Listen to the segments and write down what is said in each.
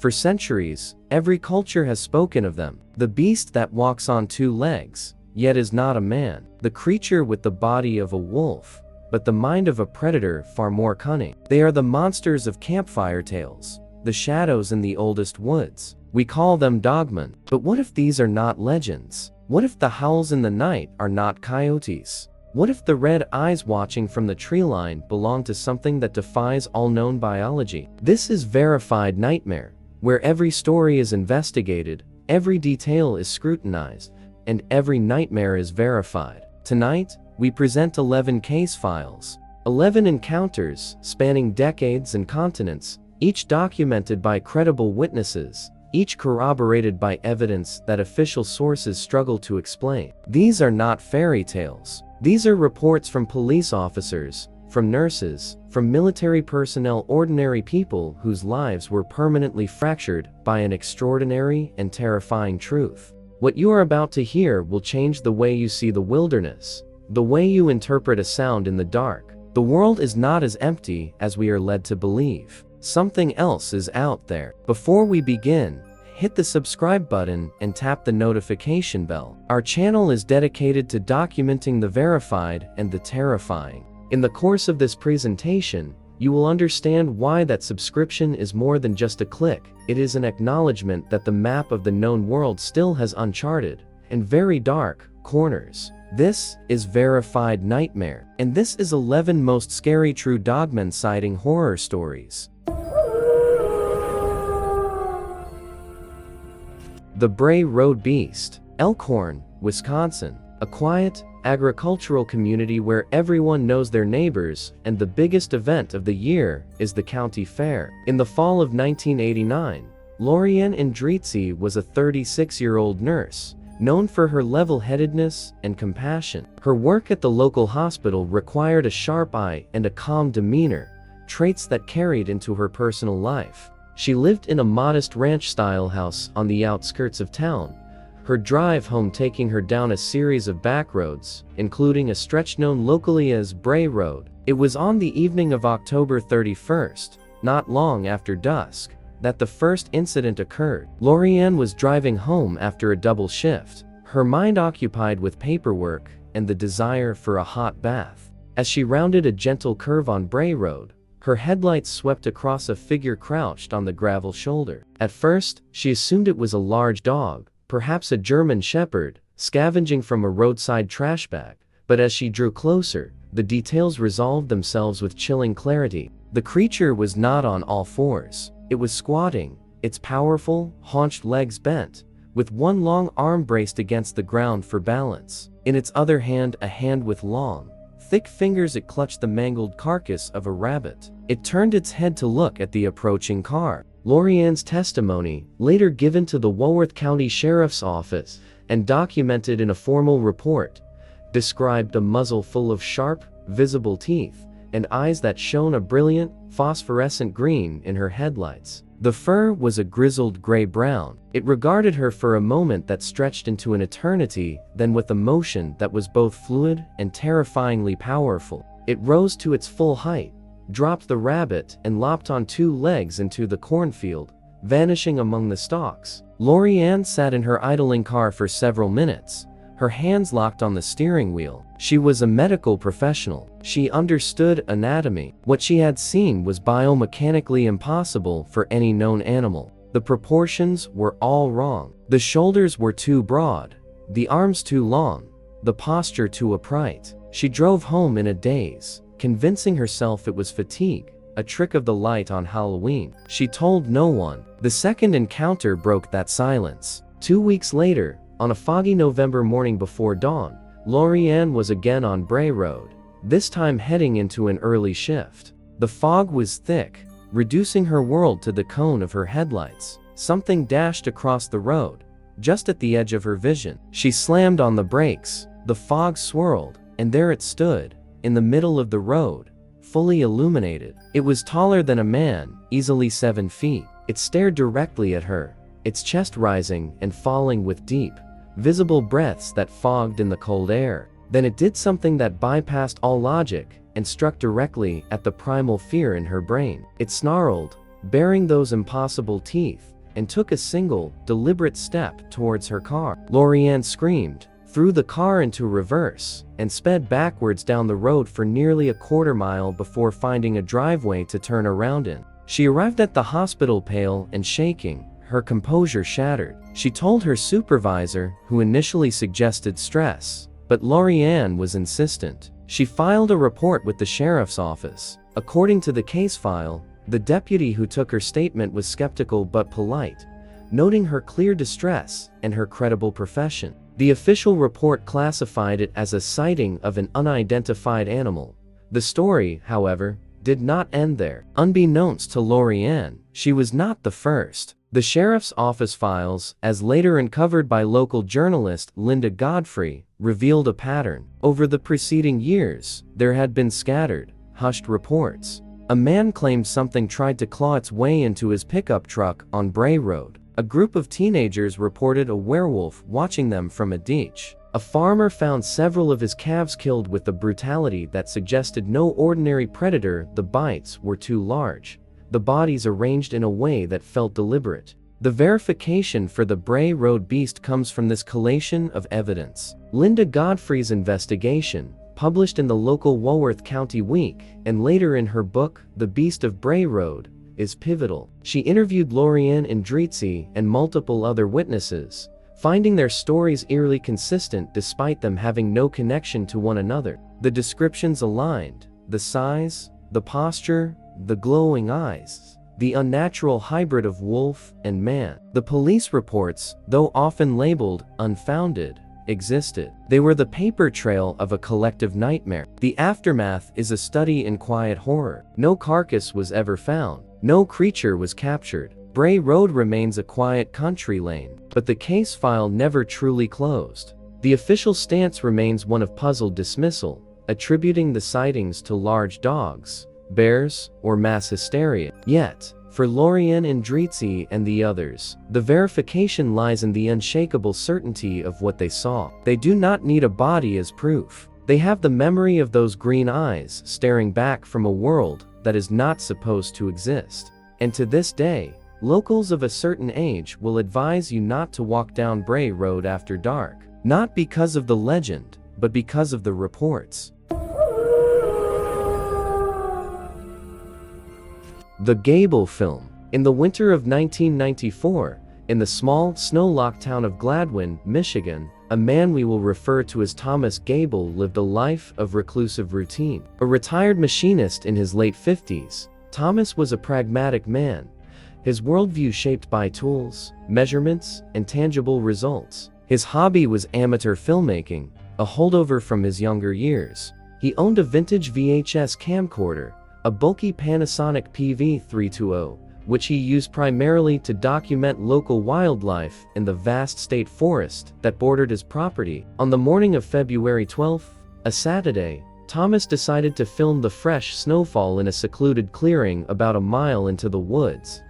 For centuries, every culture has spoken of them. The beast that walks on two legs, yet is not a man. The creature with the body of a wolf, but the mind of a predator far more cunning. They are the monsters of campfire tales, the shadows in the oldest woods. We call them Dogman. But what if these are not legends? What if the howls in the night are not coyotes? What if the red eyes watching from the tree line belong to something that defies all known biology? This is Verified Nightmare, where every story is investigated, every detail is scrutinized, and every nightmare is verified. Tonight, we present 11 case files. 11 encounters spanning decades and continents, each documented by credible witnesses, each corroborated by evidence that official sources struggle to explain. These are not fairy tales. These are reports from police officers, from nurses, from military personnel, ordinary people whose lives were permanently fractured by an extraordinary and terrifying truth. What you are about to hear will change the way you see the wilderness, the way you interpret a sound in the dark. The world is not as empty as we are led to believe. Something else is out there. Before we begin, hit the subscribe button and tap the notification bell. Our channel is dedicated to documenting the verified and the terrifying. In the course of this presentation, you will understand why that subscription is more than just a click. It is an acknowledgement that the map of the known world still has uncharted and very dark corners. This is Verified Nightmare, and this is 11 most scary true Dogman sighting horror stories. The Bray Road Beast. Elkhorn, Wisconsin. A quiet, agricultural community where everyone knows their neighbors, and the biggest event of the year is the county fair. In the fall of 1989, Lorianne Indrizzi was a 36-year-old nurse, known for her level-headedness and compassion. Her work at the local hospital required a sharp eye and a calm demeanor, traits that carried into her personal life. She lived in a modest ranch-style house on the outskirts of town, her drive home taking her down a series of back roads, including a stretch known locally as Bray Road. It was on the evening of October 31st, not long after dusk, that the first incident occurred. Lorianne was driving home after a double shift, her mind occupied with paperwork and the desire for a hot bath. As she rounded a gentle curve on Bray Road, her headlights swept across a figure crouched on the gravel shoulder. At first, she assumed it was a large dog, perhaps a German shepherd, scavenging from a roadside trash bag. But as she drew closer, the details resolved themselves with chilling clarity. The creature was not on all fours. It was squatting, its powerful, haunched legs bent, with one long arm braced against the ground for balance. In its other hand, a hand with long, thick fingers, it clutched the mangled carcass of a rabbit. It turned its head to look at the approaching car. Lorianne's testimony, later given to the Walworth County Sheriff's Office and documented in a formal report, described a muzzle full of sharp, visible teeth and eyes that shone a brilliant, phosphorescent green in her headlights. The fur was a grizzled gray-brown. It regarded her for a moment that stretched into an eternity, then with a motion that was both fluid and terrifyingly powerful, it rose to its full height, dropped the rabbit, and lopped on two legs into the cornfield, vanishing among the stalks. Lorianne sat in her idling car for several minutes, her hands locked on the steering wheel. She was a medical professional. She understood anatomy. What she had seen was biomechanically impossible for any known animal. The proportions were all wrong. The shoulders were too broad, the arms too long, the posture too upright. She drove home in a daze, convincing herself it was fatigue, a trick of the light on Halloween. She told no one. The second encounter broke that silence. 2 weeks later, on a foggy November morning before dawn, Lorianne was again on Bray Road, this time heading into an early shift. The fog was thick, reducing her world to the cone of her headlights. Something dashed across the road, just at the edge of her vision. She slammed on the brakes, the fog swirled, and there it stood, in the middle of the road, fully illuminated. It was taller than a man, easily 7 feet. It stared directly at her, its chest rising and falling with deep, visible breaths that fogged in the cold air. Then it did something that bypassed all logic and struck directly at the primal fear in her brain. It snarled, baring those impossible teeth, and took a single, deliberate step towards her car. Lorianne screamed, threw the car into reverse, and sped backwards down the road for nearly a quarter mile before finding a driveway to turn around in. She arrived at the hospital pale and shaking, her composure shattered. She told her supervisor, who initially suggested stress, but Lorianne was insistent. She filed a report with the sheriff's office. According to the case file, the deputy who took her statement was skeptical but polite, noting her clear distress and her credible profession. The official report classified it as a sighting of an unidentified animal. The story, however, did not end there. Unbeknownst to Lorianne, she was not the first. The sheriff's office files, as later uncovered by local journalist Linda Godfrey, revealed a pattern. Over the preceding years, there had been scattered, hushed reports. A man claimed something tried to claw its way into his pickup truck on Bray Road. A group of teenagers reported a werewolf watching them from a ditch. A farmer found several of his calves killed with a brutality that suggested no ordinary predator. The bites were too large, the bodies arranged in a way that felt deliberate. The verification for the Bray Road beast comes from this collation of evidence. Linda Godfrey's investigation, published in the local Walworth County Week, and later in her book, The Beast of Bray Road, is pivotal. She interviewed Lorianne Indrizzi and multiple other witnesses, finding their stories eerily consistent despite them having no connection to one another. The descriptions aligned: the size, the posture, the glowing eyes, the unnatural hybrid of wolf and man. The police reports, though often labeled unfounded, existed. They were the paper trail of a collective nightmare. The aftermath is a study in quiet horror. No carcass was ever found. No creature was captured. Bray Road remains a quiet country lane, but the case file never truly closed. The official stance remains one of puzzled dismissal, attributing the sightings to large dogs, bears, or mass hysteria. Yet, for Lorianne Indrizzi and the others, the verification lies in the unshakable certainty of what they saw. They do not need a body as proof. They have the memory of those green eyes staring back from a world that is not supposed to exist. And to this day, locals of a certain age will advise you not to walk down Bray Road after dark. Not because of the legend, but because of the reports. The Gable film. In the winter of 1994, in the small, snow-locked town of Gladwin, Michigan, a man we will refer to as Thomas Gable lived a life of reclusive routine. A retired machinist in his late 50s, Thomas was a pragmatic man, his worldview shaped by tools, measurements, and tangible results. His hobby was amateur filmmaking, a holdover from his younger years. He owned a vintage VHS camcorder, a bulky Panasonic PV320, which he used primarily to document local wildlife in the vast state forest that bordered his property. On the morning of February 12th, a Saturday, Thomas decided to film the fresh snowfall in a secluded clearing about a mile into the woods,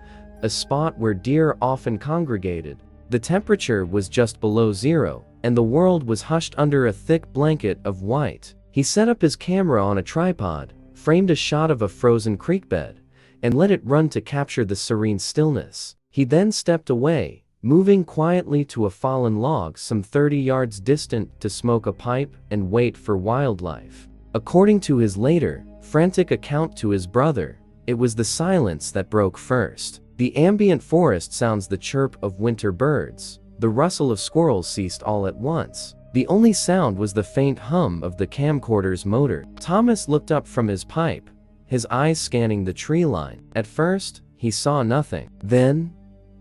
a spot where deer often congregated. The temperature was just below zero, and the world was hushed under a thick blanket of white. He set up his camera on a tripod, framed a shot of a frozen creek bed, and let it run to capture the serene stillness. He then stepped away, moving quietly to a fallen log some 30 yards distant to smoke a pipe and wait for wildlife. According to his later, frantic account to his brother, it was the silence that broke first. The ambient forest sounds the chirp of winter birds. The rustle of squirrels ceased all at once. The only sound was the faint hum of the camcorder's motor. Thomas looked up from his pipe, his eyes scanning the tree line. At first, he saw nothing. Then,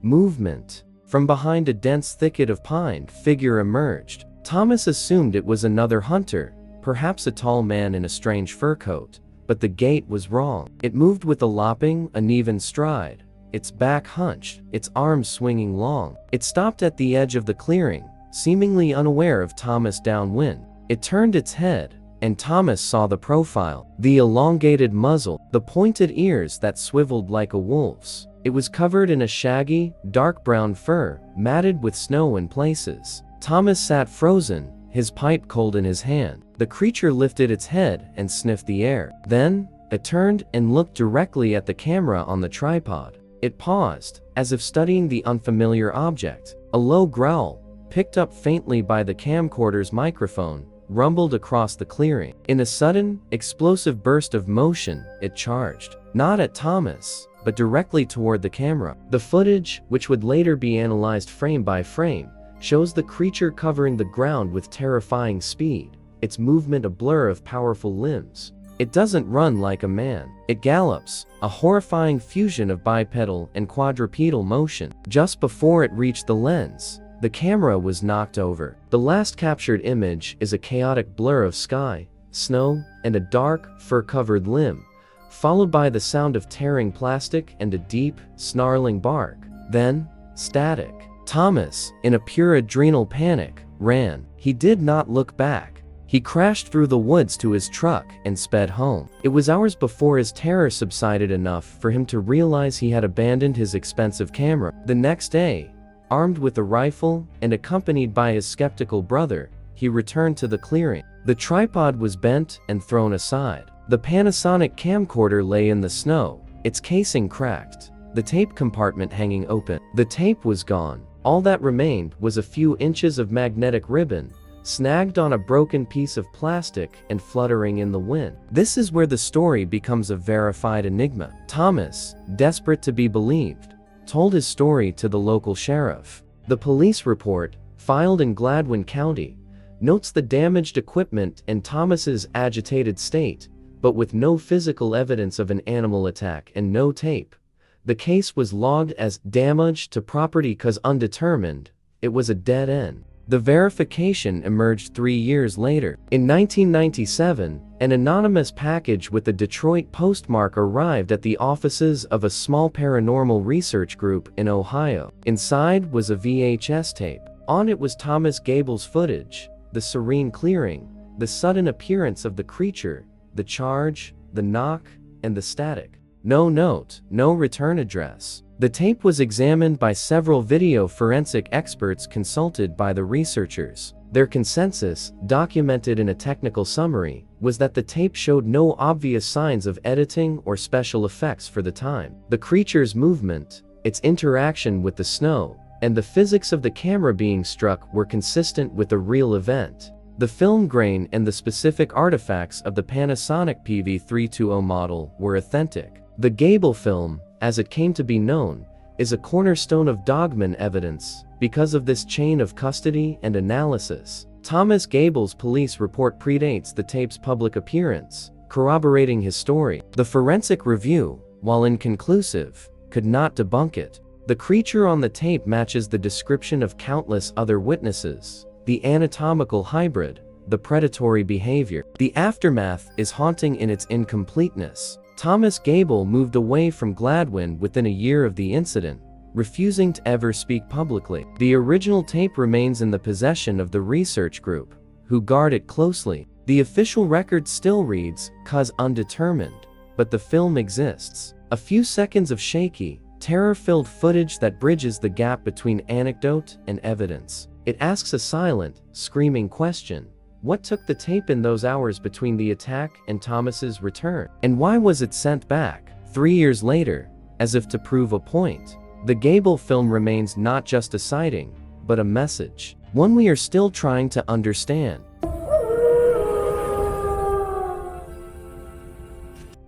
movement. From behind a dense thicket of pine, figure emerged. Thomas assumed it was another hunter, perhaps a tall man in a strange fur coat, but the gait was wrong. It moved with a lopping, uneven stride, its back hunched, its arms swinging long. It stopped at the edge of the clearing, seemingly unaware of Thomas downwind. It turned its head, and Thomas saw the profile. The elongated muzzle, the pointed ears that swiveled like a wolf's. It was covered in a shaggy, dark brown fur, matted with snow in places. Thomas sat frozen, his pipe cold in his hand. The creature lifted its head and sniffed the air. Then, it turned and looked directly at the camera on the tripod. It paused, as if studying the unfamiliar object. A low growl, picked up faintly by the camcorder's microphone, rumbled across the clearing. In a sudden, explosive burst of motion, it charged. Not at Thomas, but directly toward the camera. The footage, which would later be analyzed frame by frame, shows the creature covering the ground with terrifying speed, its movement a blur of powerful limbs. It doesn't run like a man. It gallops, a horrifying fusion of bipedal and quadrupedal motion. Just before it reached the lens, the camera was knocked over. The last captured image is a chaotic blur of sky, snow, and a dark, fur-covered limb, followed by the sound of tearing plastic and a deep, snarling bark. Then, static. Thomas, in a pure adrenal panic, ran. He did not look back. He crashed through the woods to his truck and sped home. It was hours before his terror subsided enough for him to realize he had abandoned his expensive camera. The next day, armed with a rifle and accompanied by his skeptical brother, he returned to the clearing. The tripod was bent and thrown aside. The Panasonic camcorder lay in the snow, its casing cracked, the tape compartment hanging open. The tape was gone. All that remained was a few inches of magnetic ribbon, snagged on a broken piece of plastic and fluttering in the wind. This is where the story becomes a verified enigma. Thomas, desperate to be believed, told his story to the local sheriff. The police report, filed in Gladwin County, notes the damaged equipment and Thomas's agitated state, but with no physical evidence of an animal attack and no tape. The case was logged as damage to property cause undetermined. It was a dead end. The verification emerged 3 years later. In 1997, an anonymous package with a Detroit postmark arrived at the offices of a small paranormal research group in Ohio. Inside was a VHS tape. On it was Thomas Gable's footage, the serene clearing, the sudden appearance of the creature, the charge, the knock, and the static. No note, no return address. The tape was examined by several video forensic experts consulted by the researchers. Their consensus, documented in a technical summary, was that the tape showed no obvious signs of editing or special effects for the time. The creature's movement, its interaction with the snow, and the physics of the camera being struck were consistent with a real event. The film grain and the specific artifacts of the Panasonic PV320 model were authentic. The Gable film, as it came to be known, is a cornerstone of Dogman evidence because of this chain of custody and analysis. Thomas Gable's police report predates the tape's public appearance, corroborating his story. The forensic review, while inconclusive, could not debunk it. The creature on the tape matches the description of countless other witnesses. The anatomical hybrid, the predatory behavior. The aftermath is haunting in its incompleteness. Thomas Gable moved away from Gladwin within a year of the incident, refusing to ever speak publicly. The original tape remains in the possession of the research group, who guard it closely. The official record still reads, "cause undetermined," but the film exists. A few seconds of shaky, terror-filled footage that bridges the gap between anecdote and evidence. It asks a silent, screaming question. What took the tape in those hours between the attack and Thomas's return? And why was it sent back 3 years later, as if to prove a point? The Gable film remains not just a sighting, but a message, one we are still trying to understand.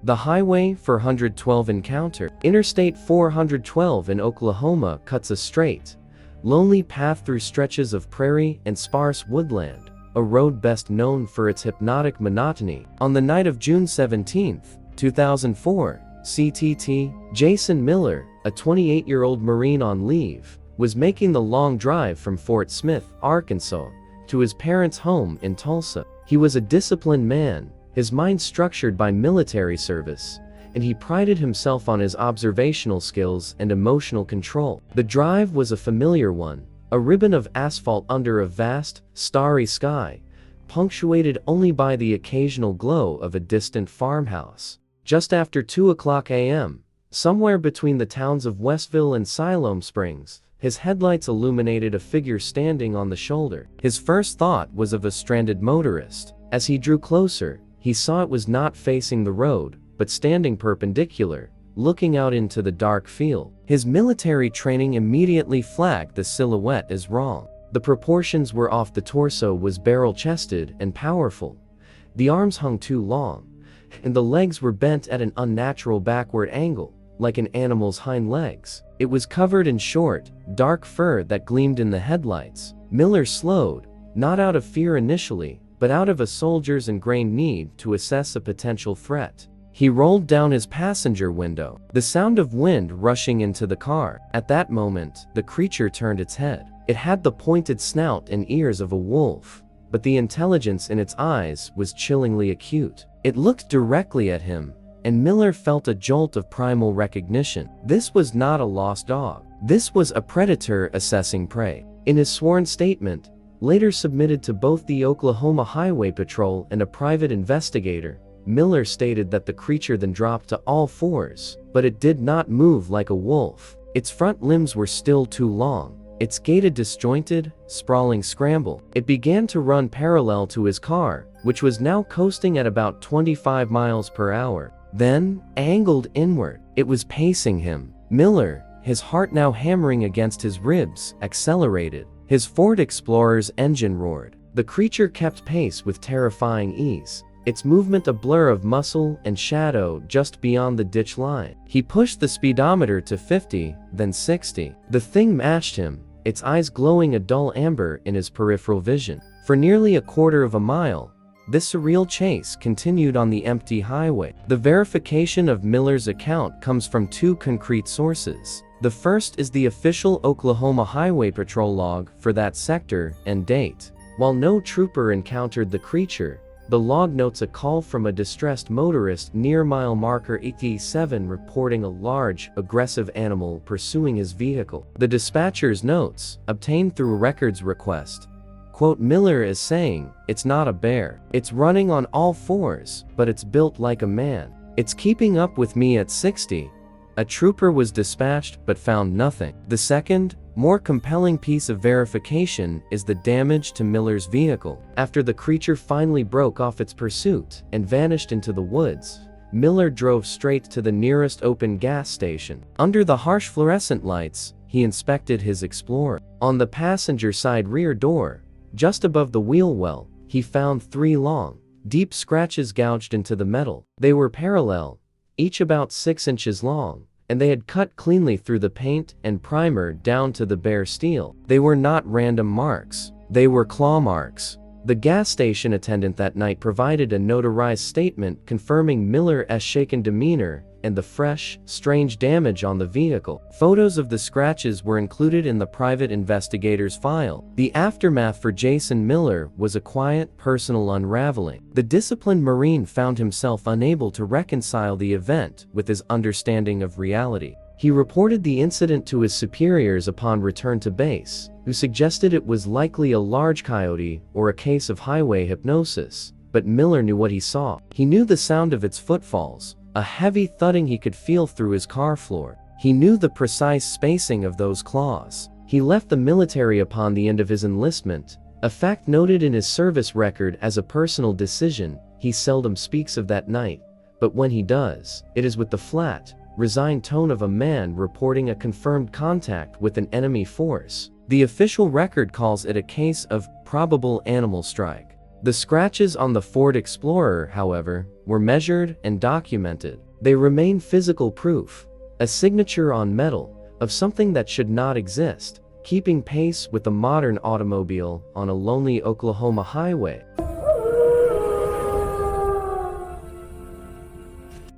The Highway 412 encounter. Interstate 412 in Oklahoma cuts a straight, lonely path through stretches of prairie and sparse woodland, a road best known for its hypnotic monotony. On the night of June 17, 2004, CTT, Jason Miller, a 28-year-old Marine on leave, was making the long drive from Fort Smith, Arkansas, to his parents' home in Tulsa. He was a disciplined man, his mind structured by military service, and he prided himself on his observational skills and emotional control. The drive was a familiar one, a ribbon of asphalt under a vast, starry sky, punctuated only by the occasional glow of a distant farmhouse. Just after 2:00 a.m., somewhere between the towns of Westville and Siloam Springs, his headlights illuminated a figure standing on the shoulder. His first thought was of a stranded motorist. As he drew closer, he saw it was not facing the road, but standing perpendicular, looking out into the dark field. His military training immediately flagged the silhouette as wrong. The proportions were off. The torso was barrel-chested and powerful. The arms hung too long, and the legs were bent at an unnatural backward angle, like an animal's hind legs. It was covered in short, dark fur that gleamed in the headlights. Miller slowed, not out of fear initially, but out of a soldier's ingrained need to assess a potential threat. He rolled down his passenger window, the sound of wind rushing into the car. At that moment, the creature turned its head. It had the pointed snout and ears of a wolf, but the intelligence in its eyes was chillingly acute. It looked directly at him, and Miller felt a jolt of primal recognition. This was not a lost dog. This was a predator assessing prey. In his sworn statement, later submitted to both the Oklahoma Highway Patrol and a private investigator, Miller stated that the creature then dropped to all fours, but it did not move like a wolf. Its front limbs were still too long. Its gait a disjointed, sprawling scramble. It began to run parallel to his car, which was now coasting at about 25 miles per hour. Then, angled inward, it was pacing him. Miller, his heart now hammering against his ribs, accelerated. His Ford Explorer's engine roared. The creature kept pace with terrifying ease, its movement a blur of muscle and shadow just beyond the ditch line. He pushed the speedometer to 50, then 60. The thing matched him, its eyes glowing a dull amber in his peripheral vision. For nearly a quarter of a mile, this surreal chase continued on the empty highway. The verification of Miller's account comes from two concrete sources. The first is the official Oklahoma Highway Patrol log for that sector and date. While no trooper encountered the creature, the log notes a call from a distressed motorist near mile marker 87 reporting a large, aggressive animal pursuing his vehicle. The dispatcher's notes, obtained through a records request, quote Miller as saying, "It's not a bear. It's running on all fours, but it's built like a man. It's keeping up with me at 60. A trooper was dispatched but found nothing. The second, more compelling piece of verification is the damage to Miller's vehicle. After the creature finally broke off its pursuit and vanished into the woods, Miller drove straight to the nearest open gas station. Under the harsh fluorescent lights, he inspected his Explorer. On the passenger side rear door, just above the wheel well, he found 3 long, deep scratches gouged into the metal. They were parallel, each about 6 inches long, and they had cut cleanly through the paint and primer down to the bare steel. They were not random marks. They were claw marks. The gas station attendant that night provided a notarized statement confirming Miller's shaken demeanor and the fresh, strange damage on the vehicle. Photos of the scratches were included in the private investigator's file. The aftermath for Jason Miller was a quiet, personal unraveling. The disciplined Marine found himself unable to reconcile the event with his understanding of reality. He reported the incident to his superiors upon return to base, who suggested it was likely a large coyote or a case of highway hypnosis. But Miller knew what he saw. He knew the sound of its footfalls, a heavy thudding he could feel through his car floor. He knew the precise spacing of those claws. He left the military upon the end of his enlistment, a fact noted in his service record as a personal decision. He seldom speaks of that night, but when he does, it is with the flat, resigned tone of a man reporting a confirmed contact with an enemy force. The official record calls it a case of probable animal strike. The scratches on the Ford Explorer, however, were measured and documented. They remain physical proof, a signature on metal, of something that should not exist, keeping pace with a modern automobile on a lonely Oklahoma highway.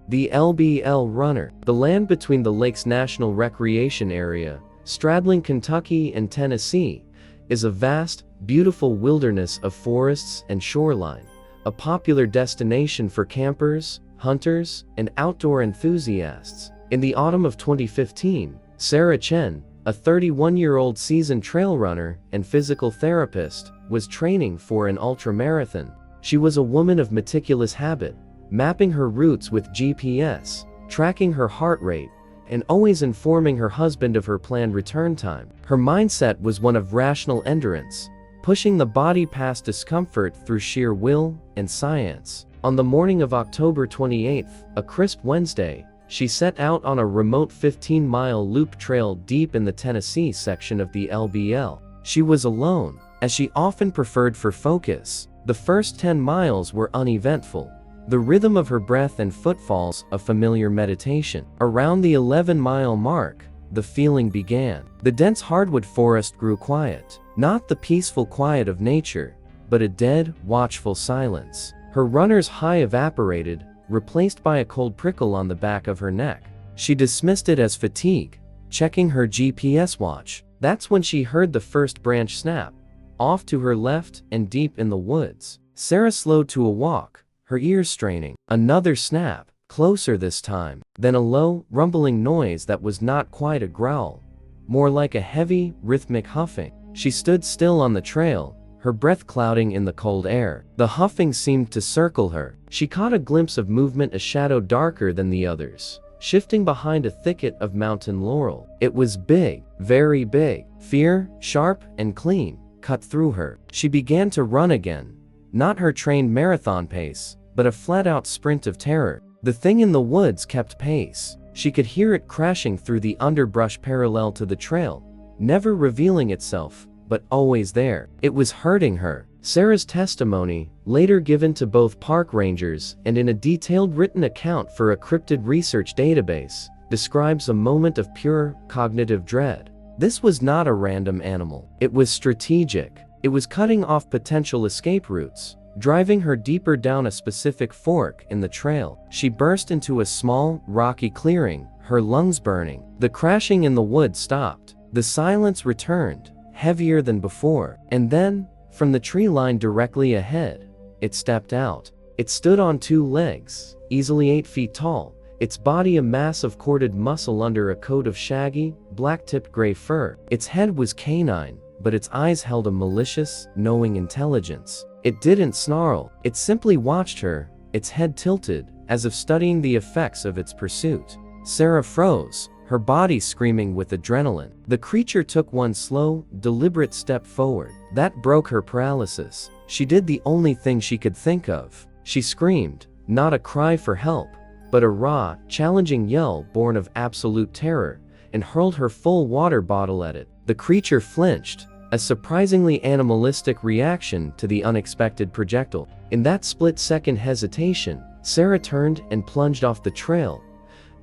The LBL Runner. The land between the Lakes National Recreation Area, straddling Kentucky and Tennessee, is a vast, beautiful wilderness of forests and shoreline, a popular destination for campers, hunters, and outdoor enthusiasts. In the autumn of 2015, Sarah Chen, a 31-year-old seasoned trail runner and physical therapist, was training for an ultramarathon. She was a woman of meticulous habit, mapping her routes with GPS, tracking her heart rate, and always informing her husband of her planned return time. Her mindset was one of rational endurance, pushing the body past discomfort through sheer will and science. On the morning of October 28th, a crisp Wednesday, she set out on a remote 15-mile loop trail deep in the Tennessee section of the LBL. She was alone, as she often preferred for focus. The first 10 miles were uneventful, the rhythm of her breath and footfalls a familiar meditation. Around the 11-mile mark, the feeling began. The dense hardwood forest grew quiet, not the peaceful quiet of nature, but a dead, watchful silence. Her runner's high evaporated, replaced by a cold prickle on the back of her neck. She dismissed it as fatigue, checking her GPS watch. That's when she heard the first branch snap, off to her left and deep in the woods. Sarah slowed to a walk, her ears straining. Another snap, closer this time. Then a low, rumbling noise that was not quite a growl, more like a heavy, rhythmic huffing. She stood still on the trail, her breath clouding in the cold air. The huffing seemed to circle her. She caught a glimpse of movement, a shadow darker than the others, shifting behind a thicket of mountain laurel. It was big, very big. Fear, sharp and clean, cut through her. She began to run again, not her trained marathon pace, but a flat-out sprint of terror. The thing in the woods kept pace. She could hear it crashing through the underbrush parallel to the trail, never revealing itself, but always there. It was hurting her. Sarah's testimony, later given to both park rangers and in a detailed written account for a cryptid research database, describes a moment of pure, cognitive dread. This was not a random animal. It was strategic. It was cutting off potential escape routes, driving her deeper down a specific fork in the trail. She burst into a small, rocky clearing, her lungs burning. The crashing in the wood stopped. The silence returned, heavier than before. And then, from the tree line directly ahead, it stepped out. It stood on two legs, easily 8 feet tall, its body a mass of corded muscle under a coat of shaggy, black-tipped gray fur. Its head was canine, but its eyes held a malicious, knowing intelligence. It didn't snarl. It simply watched her, its head tilted, as if studying the effects of its pursuit. Sarah froze, her body screaming with adrenaline. The creature took one slow, deliberate step forward. That broke her paralysis. She did the only thing she could think of. She screamed, not a cry for help, but a raw, challenging yell born of absolute terror, and hurled her full water bottle at it. The creature flinched, a surprisingly animalistic reaction to the unexpected projectile. In that split-second hesitation, Sarah turned and plunged off the trail,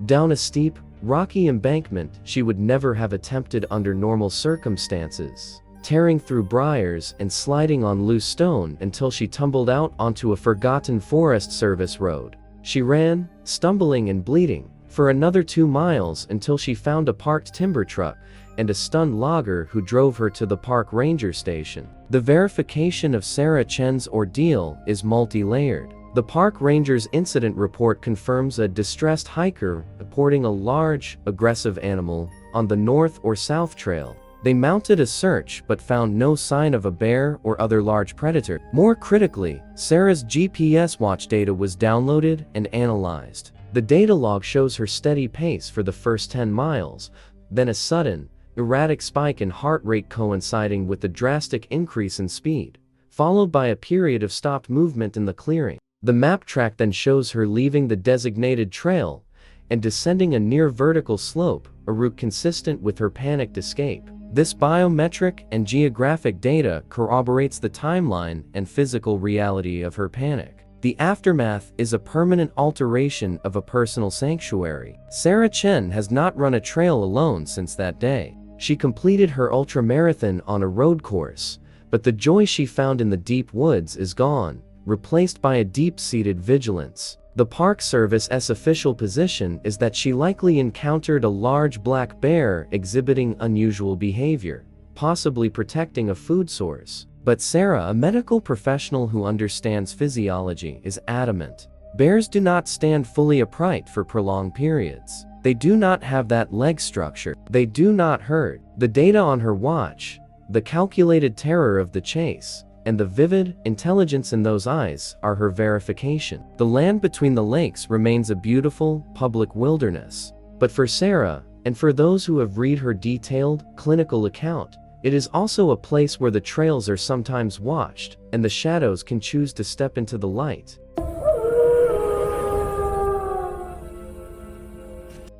down a steep, rocky embankment she would never have attempted under normal circumstances, tearing through briars and sliding on loose stone until she tumbled out onto a forgotten Forest Service road. She ran, stumbling and bleeding, for another 2 miles until she found a parked timber truck and a stunned logger who drove her to the park ranger station. The verification of Sarah Chen's ordeal is multi-layered. The park ranger's incident report confirms a distressed hiker reporting a large, aggressive animal on the north or south trail. They mounted a search but found no sign of a bear or other large predator. More critically, Sarah's GPS watch data was downloaded and analyzed. The data log shows her steady pace for the first 10 miles, then a sudden, erratic spike in heart rate coinciding with a drastic increase in speed, followed by a period of stopped movement in the clearing. The map track then shows her leaving the designated trail and descending a near vertical slope, a route consistent with her panicked escape. This biometric and geographic data corroborates the timeline and physical reality of her panic. The aftermath is a permanent alteration of a personal sanctuary. Sarah Chen has not run a trail alone since that day. She completed her ultramarathon on a road course, but the joy she found in the deep woods is gone, replaced by a deep-seated vigilance. The Park Service's official position is that she likely encountered a large black bear exhibiting unusual behavior, possibly protecting a food source. But Sarah, a medical professional who understands physiology, is adamant. Bears do not stand fully upright for prolonged periods. They do not have that leg structure. They do not herd. The data on her watch, the calculated terror of the chase, and the vivid intelligence in those eyes are her verification. The land between the lakes remains a beautiful, public wilderness. But for Sarah, and for those who have read her detailed, clinical account, it is also a place where the trails are sometimes watched, and the shadows can choose to step into the light.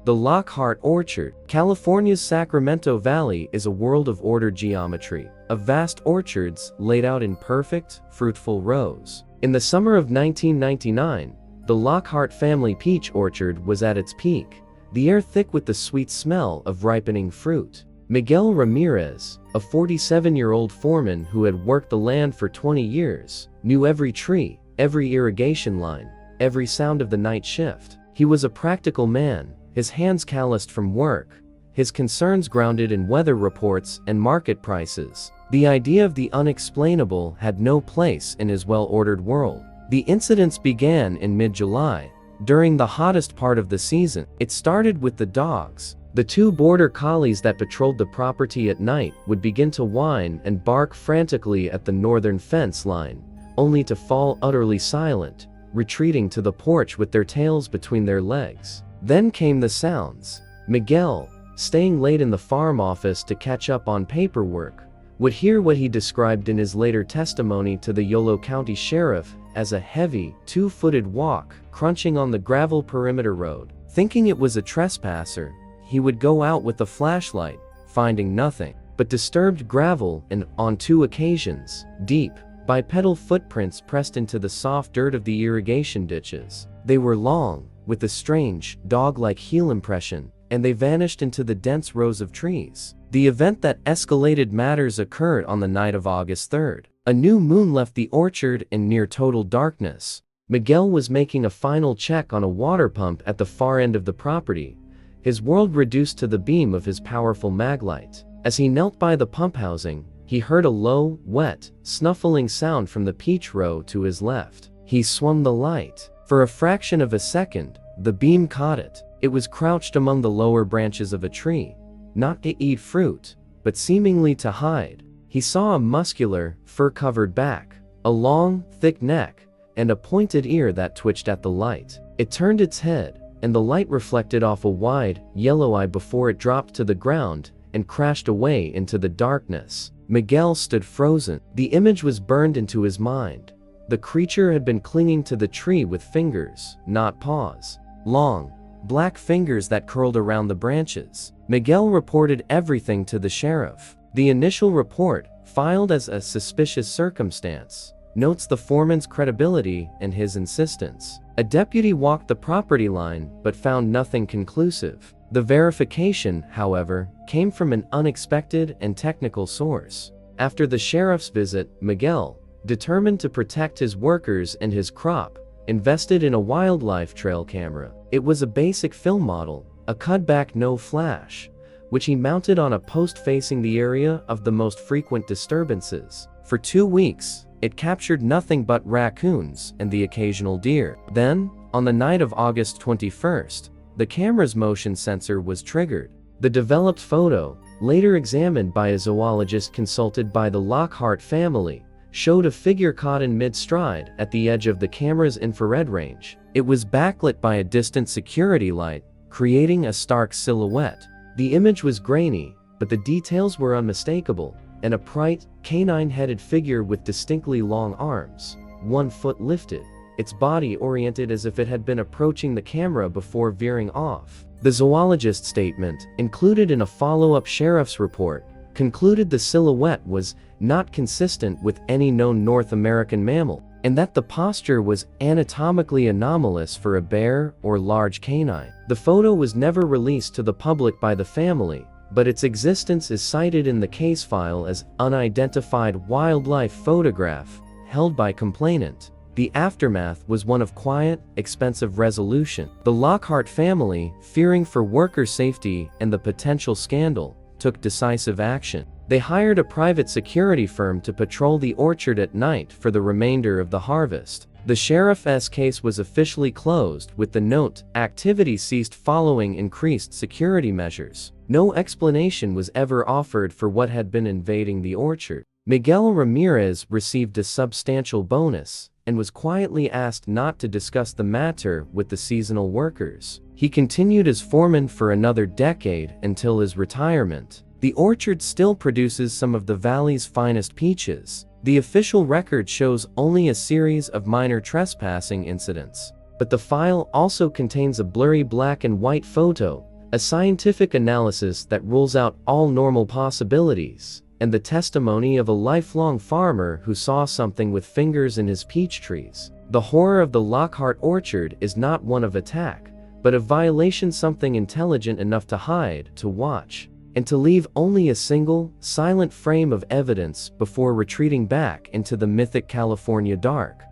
The Lockhart Orchard. California's Sacramento Valley is a world of ordered geometry, of vast orchards laid out in perfect, fruitful rows. In the summer of 1999, the Lockhart family peach orchard was at its peak, the air thick with the sweet smell of ripening fruit. Miguel Ramirez, a 47-year-old foreman who had worked the land for 20 years, knew every tree, every irrigation line, every sound of the night shift. He was a practical man, his hands calloused from work, his concerns grounded in weather reports and market prices. The idea of the unexplainable had no place in his well-ordered world. The incidents began in mid-July, during the hottest part of the season. It started with the dogs. The 2 border collies that patrolled the property at night would begin to whine and bark frantically at the northern fence line, only to fall utterly silent, retreating to the porch with their tails between their legs. Then came the sounds. Miguel, staying late in the farm office to catch up on paperwork, would hear what he described in his later testimony to the Yolo County Sheriff as a heavy, 2-footed walk crunching on the gravel perimeter road. Thinking it was a trespasser, he would go out with a flashlight, finding nothing but disturbed gravel and, on 2 occasions, deep, bipedal footprints pressed into the soft dirt of the irrigation ditches. They were long, with a strange, dog-like heel impression, and they vanished into the dense rows of trees. The event that escalated matters occurred on the night of August 3rd. A new moon left the orchard in near total darkness. Miguel was making a final check on a water pump at the far end of the property, his world reduced to the beam of his powerful maglite. As he knelt by the pump housing, he heard a low, wet, snuffling sound from the peach row to his left. He swung the light. For a fraction of a second, the beam caught it. It was crouched among the lower branches of a tree, not to eat fruit, but seemingly to hide. He saw a muscular, fur-covered back, a long, thick neck, and a pointed ear that twitched at the light. It turned its head, and the light reflected off a wide, yellow eye before it dropped to the ground and crashed away into the darkness. Miguel stood frozen. The image was burned into his mind. The creature had been clinging to the tree with fingers, not paws. Long, black fingers that curled around the branches. Miguel reported everything to the sheriff. The initial report, filed as a suspicious circumstance, notes the foreman's credibility and his insistence. A deputy walked the property line but found nothing conclusive. The verification, however, came from an unexpected and technical source. After the sheriff's visit, Miguel, determined to protect his workers and his crop, invested in a wildlife trail camera. It was a basic film model, a cutback no flash, which he mounted on a post facing the area of the most frequent disturbances. For 2 weeks, it captured nothing but raccoons and the occasional deer. Then, on the night of August 21st, the camera's motion sensor was triggered. The developed photo, later examined by a zoologist consulted by the Lockhart family, showed a figure caught in mid-stride at the edge of the camera's infrared range. It was backlit by a distant security light, creating a stark silhouette. The image was grainy, but the details were unmistakable. And a bright, canine-headed figure with distinctly long arms, 1 foot lifted, its body oriented as if it had been approaching the camera before veering off. The zoologist's statement, included in a follow-up sheriff's report, concluded the silhouette was not consistent with any known North American mammal, and that the posture was anatomically anomalous for a bear or large canine. The photo was never released to the public by the family, but its existence is cited in the case file as unidentified wildlife photograph, held by complainant. The aftermath was one of quiet, expensive resolution. The Lockhart family, fearing for worker safety and the potential scandal, took decisive action. They hired a private security firm to patrol the orchard at night for the remainder of the harvest. The sheriff's case was officially closed with the note, "Activity ceased following increased security measures." No explanation was ever offered for what had been invading the orchard. Miguel Ramirez received a substantial bonus and was quietly asked not to discuss the matter with the seasonal workers. He continued as foreman for another decade until his retirement. The orchard still produces some of the valley's finest peaches. The official record shows only a series of minor trespassing incidents, but the file also contains a blurry black and white photo a scientific analysis that rules out all normal possibilities, and the testimony of a lifelong farmer who saw something with fingers in his peach trees. The horror of the Lockhart orchard is not one of attack, but of violation, something intelligent enough to hide, to watch, and to leave only a single, silent frame of evidence before retreating back into the mythic California dark.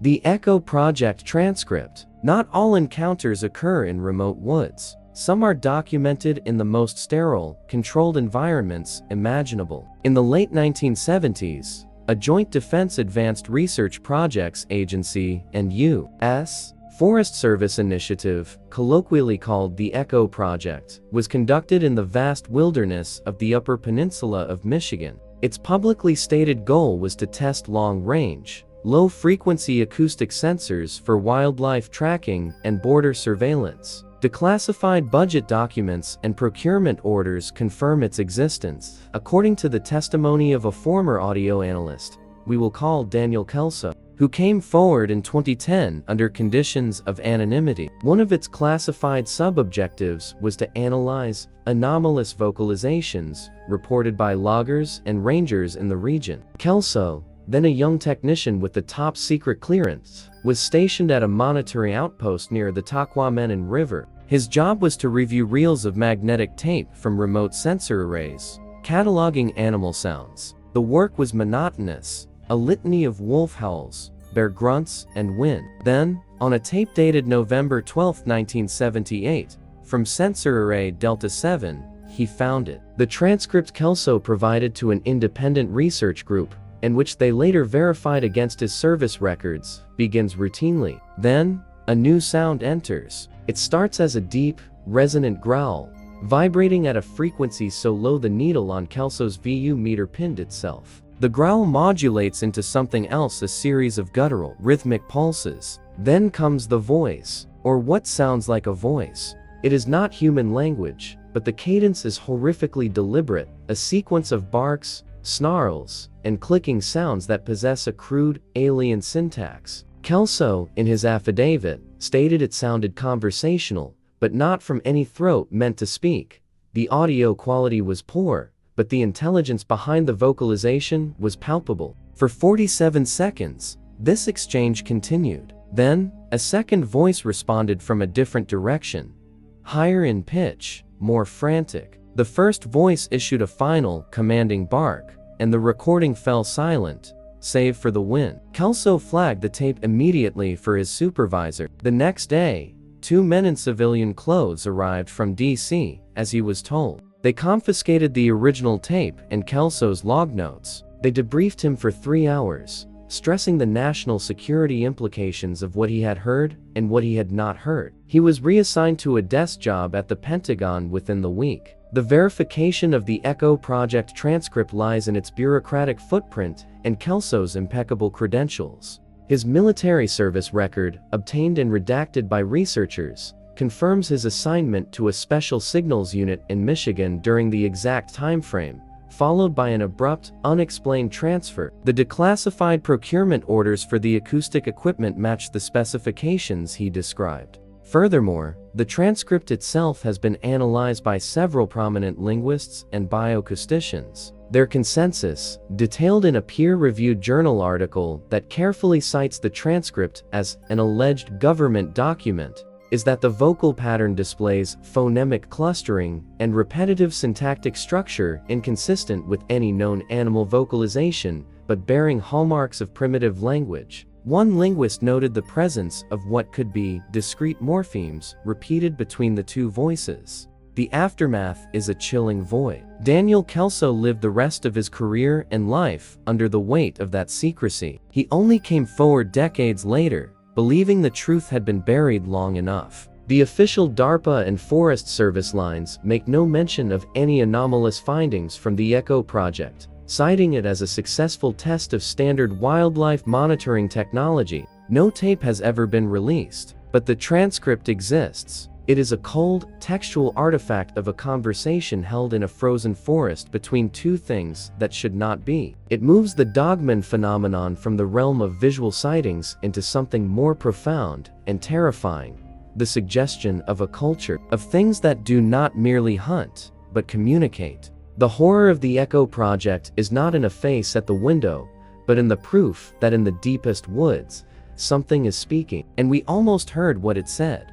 The Echo Project transcript. Not all encounters occur in remote woods. Some are documented in the most sterile, controlled environments imaginable. In the late 1970s, a Joint Defense Advanced Research Projects Agency and U.S. Forest Service initiative, colloquially called the Echo Project, was conducted in the vast wilderness of the Upper Peninsula of Michigan. Its publicly stated goal was to test long-range, low-frequency acoustic sensors for wildlife tracking and border surveillance. Declassified budget documents and procurement orders confirm its existence, according to the testimony of a former audio analyst, we will call Daniel Kelso, who came forward in 2010 under conditions of anonymity. One of its classified sub-objectives was to analyze anomalous vocalizations reported by loggers and rangers in the region. Kelso, then a young technician with the top-secret clearance, was stationed at a monitoring outpost near the Taqua River. His job was to review reels of magnetic tape from remote sensor arrays, cataloging animal sounds. The work was monotonous, a litany of wolf howls, bear grunts, and wind. Then, on a tape dated November 12, 1978, from sensor array Delta 7, he found it. The transcript Kelso provided to an independent research group, and which they later verified against his service records, begins routinely. Then, a new sound enters. It starts as a deep, resonant growl, vibrating at a frequency so low the needle on Kelso's VU meter pinned itself. The growl modulates into something else, a series of guttural, rhythmic pulses. Then comes the voice, or what sounds like a voice. It is not human language, but the cadence is horrifically deliberate, a sequence of barks, snarls, and clicking sounds that possess a crude, alien syntax. Kelso, in his affidavit, stated it sounded conversational, but not from any throat meant to speak. The audio quality was poor, but the intelligence behind the vocalization was palpable. For 47 seconds, this exchange continued. Then, a second voice responded from a different direction, higher in pitch, more frantic. The first voice issued a final, commanding bark, and the recording fell silent, save for the wind. Kelso flagged the tape immediately for his supervisor. The next day, 2 men in civilian clothes arrived from D.C., as he was told. They confiscated the original tape and Kelso's log notes. They debriefed him for 3 hours, stressing the national security implications of what he had heard and what he had not heard. He was reassigned to a desk job at the Pentagon within the week. The verification of the Echo Project transcript lies in its bureaucratic footprint and Kelso's impeccable credentials. His military service record, obtained and redacted by researchers, confirms his assignment to a special signals unit in Michigan during the exact time frame, followed by an abrupt, unexplained transfer. The declassified procurement orders for the acoustic equipment match the specifications he described. Furthermore, the transcript itself has been analyzed by several prominent linguists and bioacousticians. Their consensus, detailed in a peer-reviewed journal article that carefully cites the transcript as an alleged government document, is that the vocal pattern displays phonemic clustering and repetitive syntactic structure inconsistent with any known animal vocalization, but bearing hallmarks of primitive language. One linguist noted the presence of what could be discrete morphemes repeated between the two voices. The aftermath is a chilling void. Daniel Kelso lived the rest of his career and life under the weight of that secrecy. He only came forward decades later, believing the truth had been buried long enough. The official DARPA and Forest Service lines make no mention of any anomalous findings from the Echo Project, citing it as a successful test of standard wildlife monitoring technology. No tape has ever been released, but the transcript exists, It is a cold, textual artifact of a conversation held in a frozen forest between two things that should not be. It moves the Dogman phenomenon from the realm of visual sightings into something more profound and terrifying, the suggestion of a culture of things that do not merely hunt, but communicate. The horror of the Echo Project is not in a face at the window, but in the proof that in the deepest woods, something is speaking, and we almost heard what it said.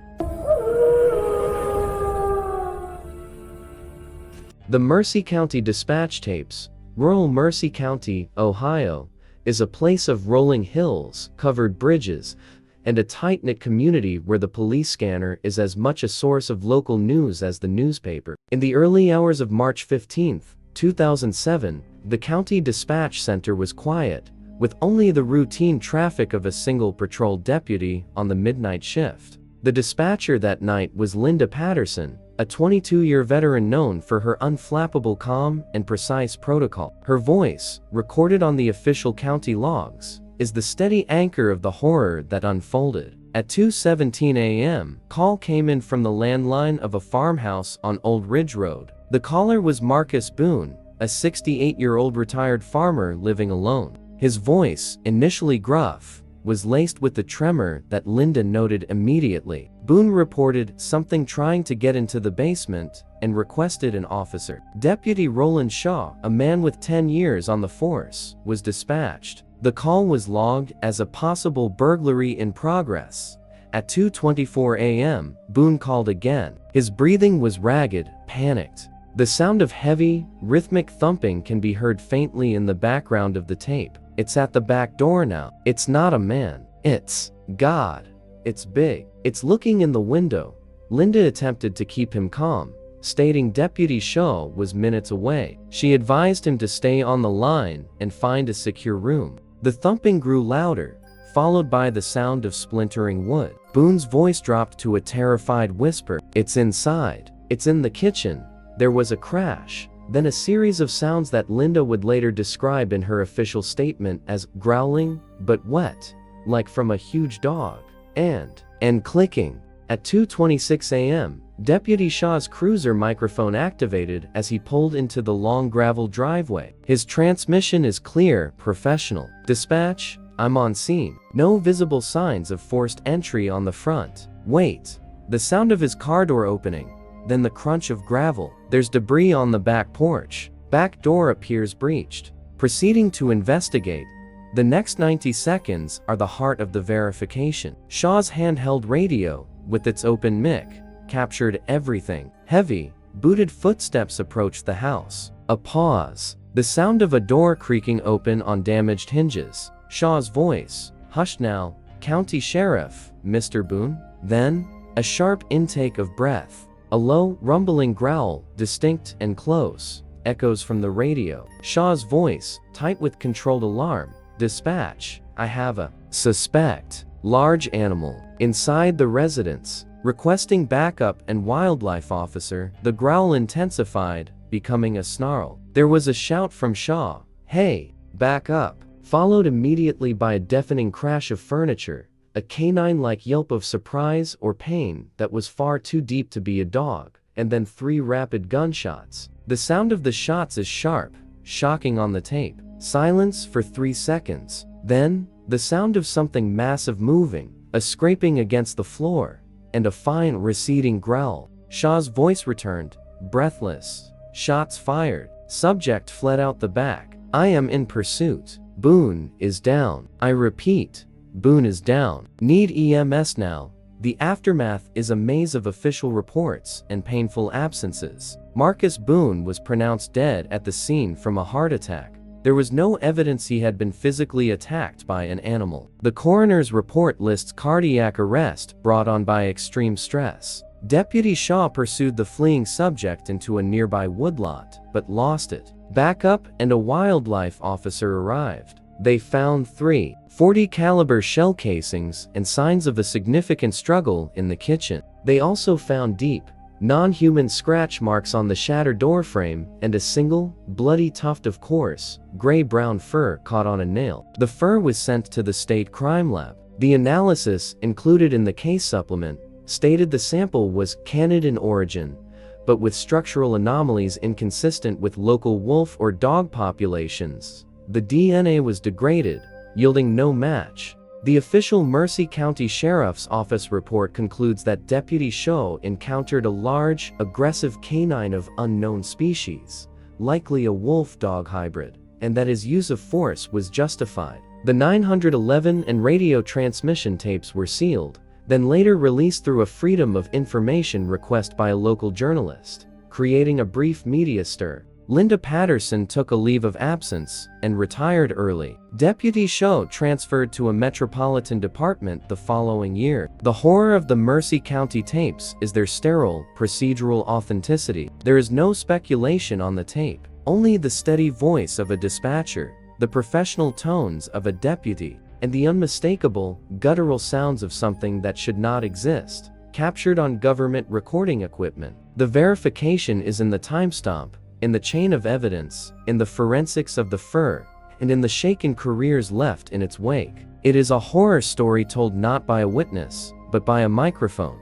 The Mercer County Dispatch Tapes. Rural Mercer County, Ohio, is a place of rolling hills, covered bridges, and a tight-knit community where the police scanner is as much a source of local news as the newspaper. In the early hours of March 15, 2007, the county dispatch center was quiet, with only the routine traffic of a single patrol deputy on the midnight shift. The dispatcher that night was Linda Patterson, a 22-year veteran known for her unflappable calm and precise protocol. Her voice, recorded on the official county logs, is the steady anchor of the horror that unfolded. At 2:17 a.m., call came in from the landline of a farmhouse on Old Ridge Road. The caller was Marcus Boone, a 68-year-old retired farmer living alone. His voice, initially gruff, was laced with the tremor that Linda noted immediately. Boone reported something trying to get into the basement and requested an officer. Deputy Roland Shaw, a man with 10 years on the force, was dispatched. The call was logged as a possible burglary in progress. At 2:24 a.m., Boone called again. His breathing was ragged, panicked. The sound of heavy, rhythmic thumping can be heard faintly in the background of the tape. It's at the back door now. It's not a man. It's God. It's big. It's looking in the window. Linda attempted to keep him calm, stating Deputy Shaw was minutes away. She advised him to stay on the line and find a secure room. The thumping grew louder, followed by the sound of splintering wood. Boone's voice dropped to a terrified whisper. It's inside. It's in the kitchen. There was a crash, then a series of sounds that Linda would later describe in her official statement as growling, but wet, like from a huge dog, and clicking. At 2:26 a.m., Deputy Shaw's cruiser microphone activated as he pulled into the long gravel driveway. His transmission is clear, professional. Dispatch, I'm on scene. No visible signs of forced entry on the front. Wait. The sound of his car door opening, then the crunch of gravel. There's debris on the back porch. Back door appears breached. Proceeding to investigate. The next 90 seconds are the heart of the verification. Shaw's handheld radio, with its open mic, captured everything. Heavy, booted footsteps approached the house. A pause. The sound of a door creaking open on damaged hinges. Shaw's voice. Hush now, County Sheriff, Mr. Boone. Then, a sharp intake of breath. A low, rumbling growl, distinct and close, echoes from the radio. Shaw's voice, tight with controlled alarm. Dispatch, I have a suspect, large animal, inside the residence. Requesting backup and wildlife officer. The growl intensified, becoming a snarl. There was a shout from Shaw, hey, back up, followed immediately by a deafening crash of furniture, a canine-like yelp of surprise or pain that was far too deep to be a dog, and then 3 rapid gunshots. The sound of the shots is sharp, shocking on the tape. Silence for 3 seconds. Then, the sound of something massive moving, a scraping against the floor, and a fine receding growl. Shaw's voice returned, breathless. Shots fired. Subject fled out the back. I am in pursuit. Boone is down. I repeat, Boone is down. Need EMS now. The aftermath is a maze of official reports and painful absences. Marcus Boone was pronounced dead at the scene from a heart attack. There was no evidence he had been physically attacked by an animal. The coroner's report lists cardiac arrest brought on by extreme stress. Deputy Shaw pursued the fleeing subject into a nearby woodlot, but lost it. Backup and a wildlife officer arrived. They found 3 .40 caliber shell casings and signs of a significant struggle in the kitchen. They also found deep, non-human scratch marks on the shattered doorframe and a single, bloody tuft of coarse, gray-brown fur caught on a nail. The fur was sent to the state crime lab. The analysis, included in the case supplement, stated the sample was canid in origin, but with structural anomalies inconsistent with local wolf or dog populations. The DNA was degraded, yielding no match. The official Mercer County Sheriff's Office report concludes that Deputy Shaw encountered a large, aggressive canine of unknown species, likely a wolf-dog hybrid, and that his use of force was justified. The 911 and radio transmission tapes were sealed, then later released through a Freedom of Information request by a local journalist, creating a brief media stir. Linda Patterson took a leave of absence and retired early. Deputy Shaw transferred to a metropolitan department the following year. The horror of the Mercer County tapes is their sterile, procedural authenticity. There is no speculation on the tape, only the steady voice of a dispatcher, the professional tones of a deputy, and the unmistakable, guttural sounds of something that should not exist, captured on government recording equipment. The verification is in the timestamp, in the chain of evidence, in the forensics of the fur, and in the shaken careers left in its wake. It is a horror story told not by a witness, but by a microphone.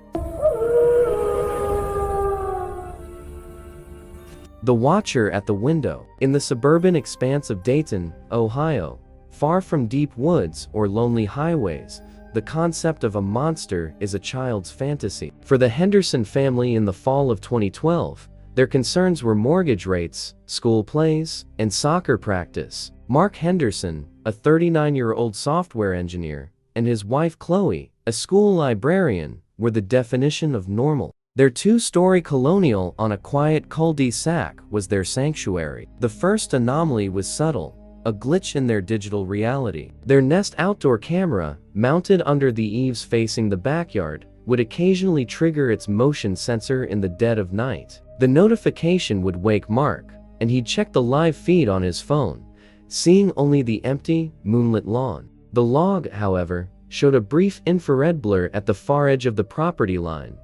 The Watcher at the Window. In the suburban expanse of Dayton, Ohio, far from deep woods or lonely highways, the concept of a monster is a child's fantasy. For the Henderson family in the fall of 2012, their concerns were mortgage rates, school plays, and soccer practice. Mark Henderson, a 39-year-old software engineer, and his wife Chloe, a school librarian, were the definition of normal. Their two-story colonial on a quiet cul-de-sac was their sanctuary. The first anomaly was subtle, a glitch in their digital reality. Their Nest outdoor camera, mounted under the eaves facing the backyard, would occasionally trigger its motion sensor in the dead of night. The notification would wake Mark, and he'd check the live feed on his phone, seeing only the empty, moonlit lawn. The log, however, showed a brief infrared blur at the far edge of the property line,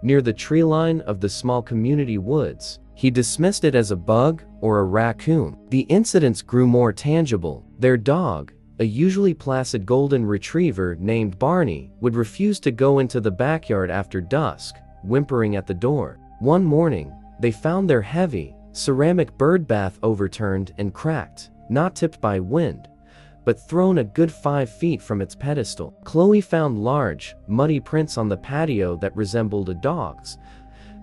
near the tree line of the small community woods. He dismissed it as a bug or a raccoon. The incidents grew more tangible. Their dog, a usually placid golden retriever named Barney, would refuse to go into the backyard after dusk, whimpering at the door. One morning, they found their heavy, ceramic bird bath overturned and cracked, not tipped by wind, but thrown a good 5 feet from its pedestal. Chloe found large, muddy prints on the patio that resembled a dog's,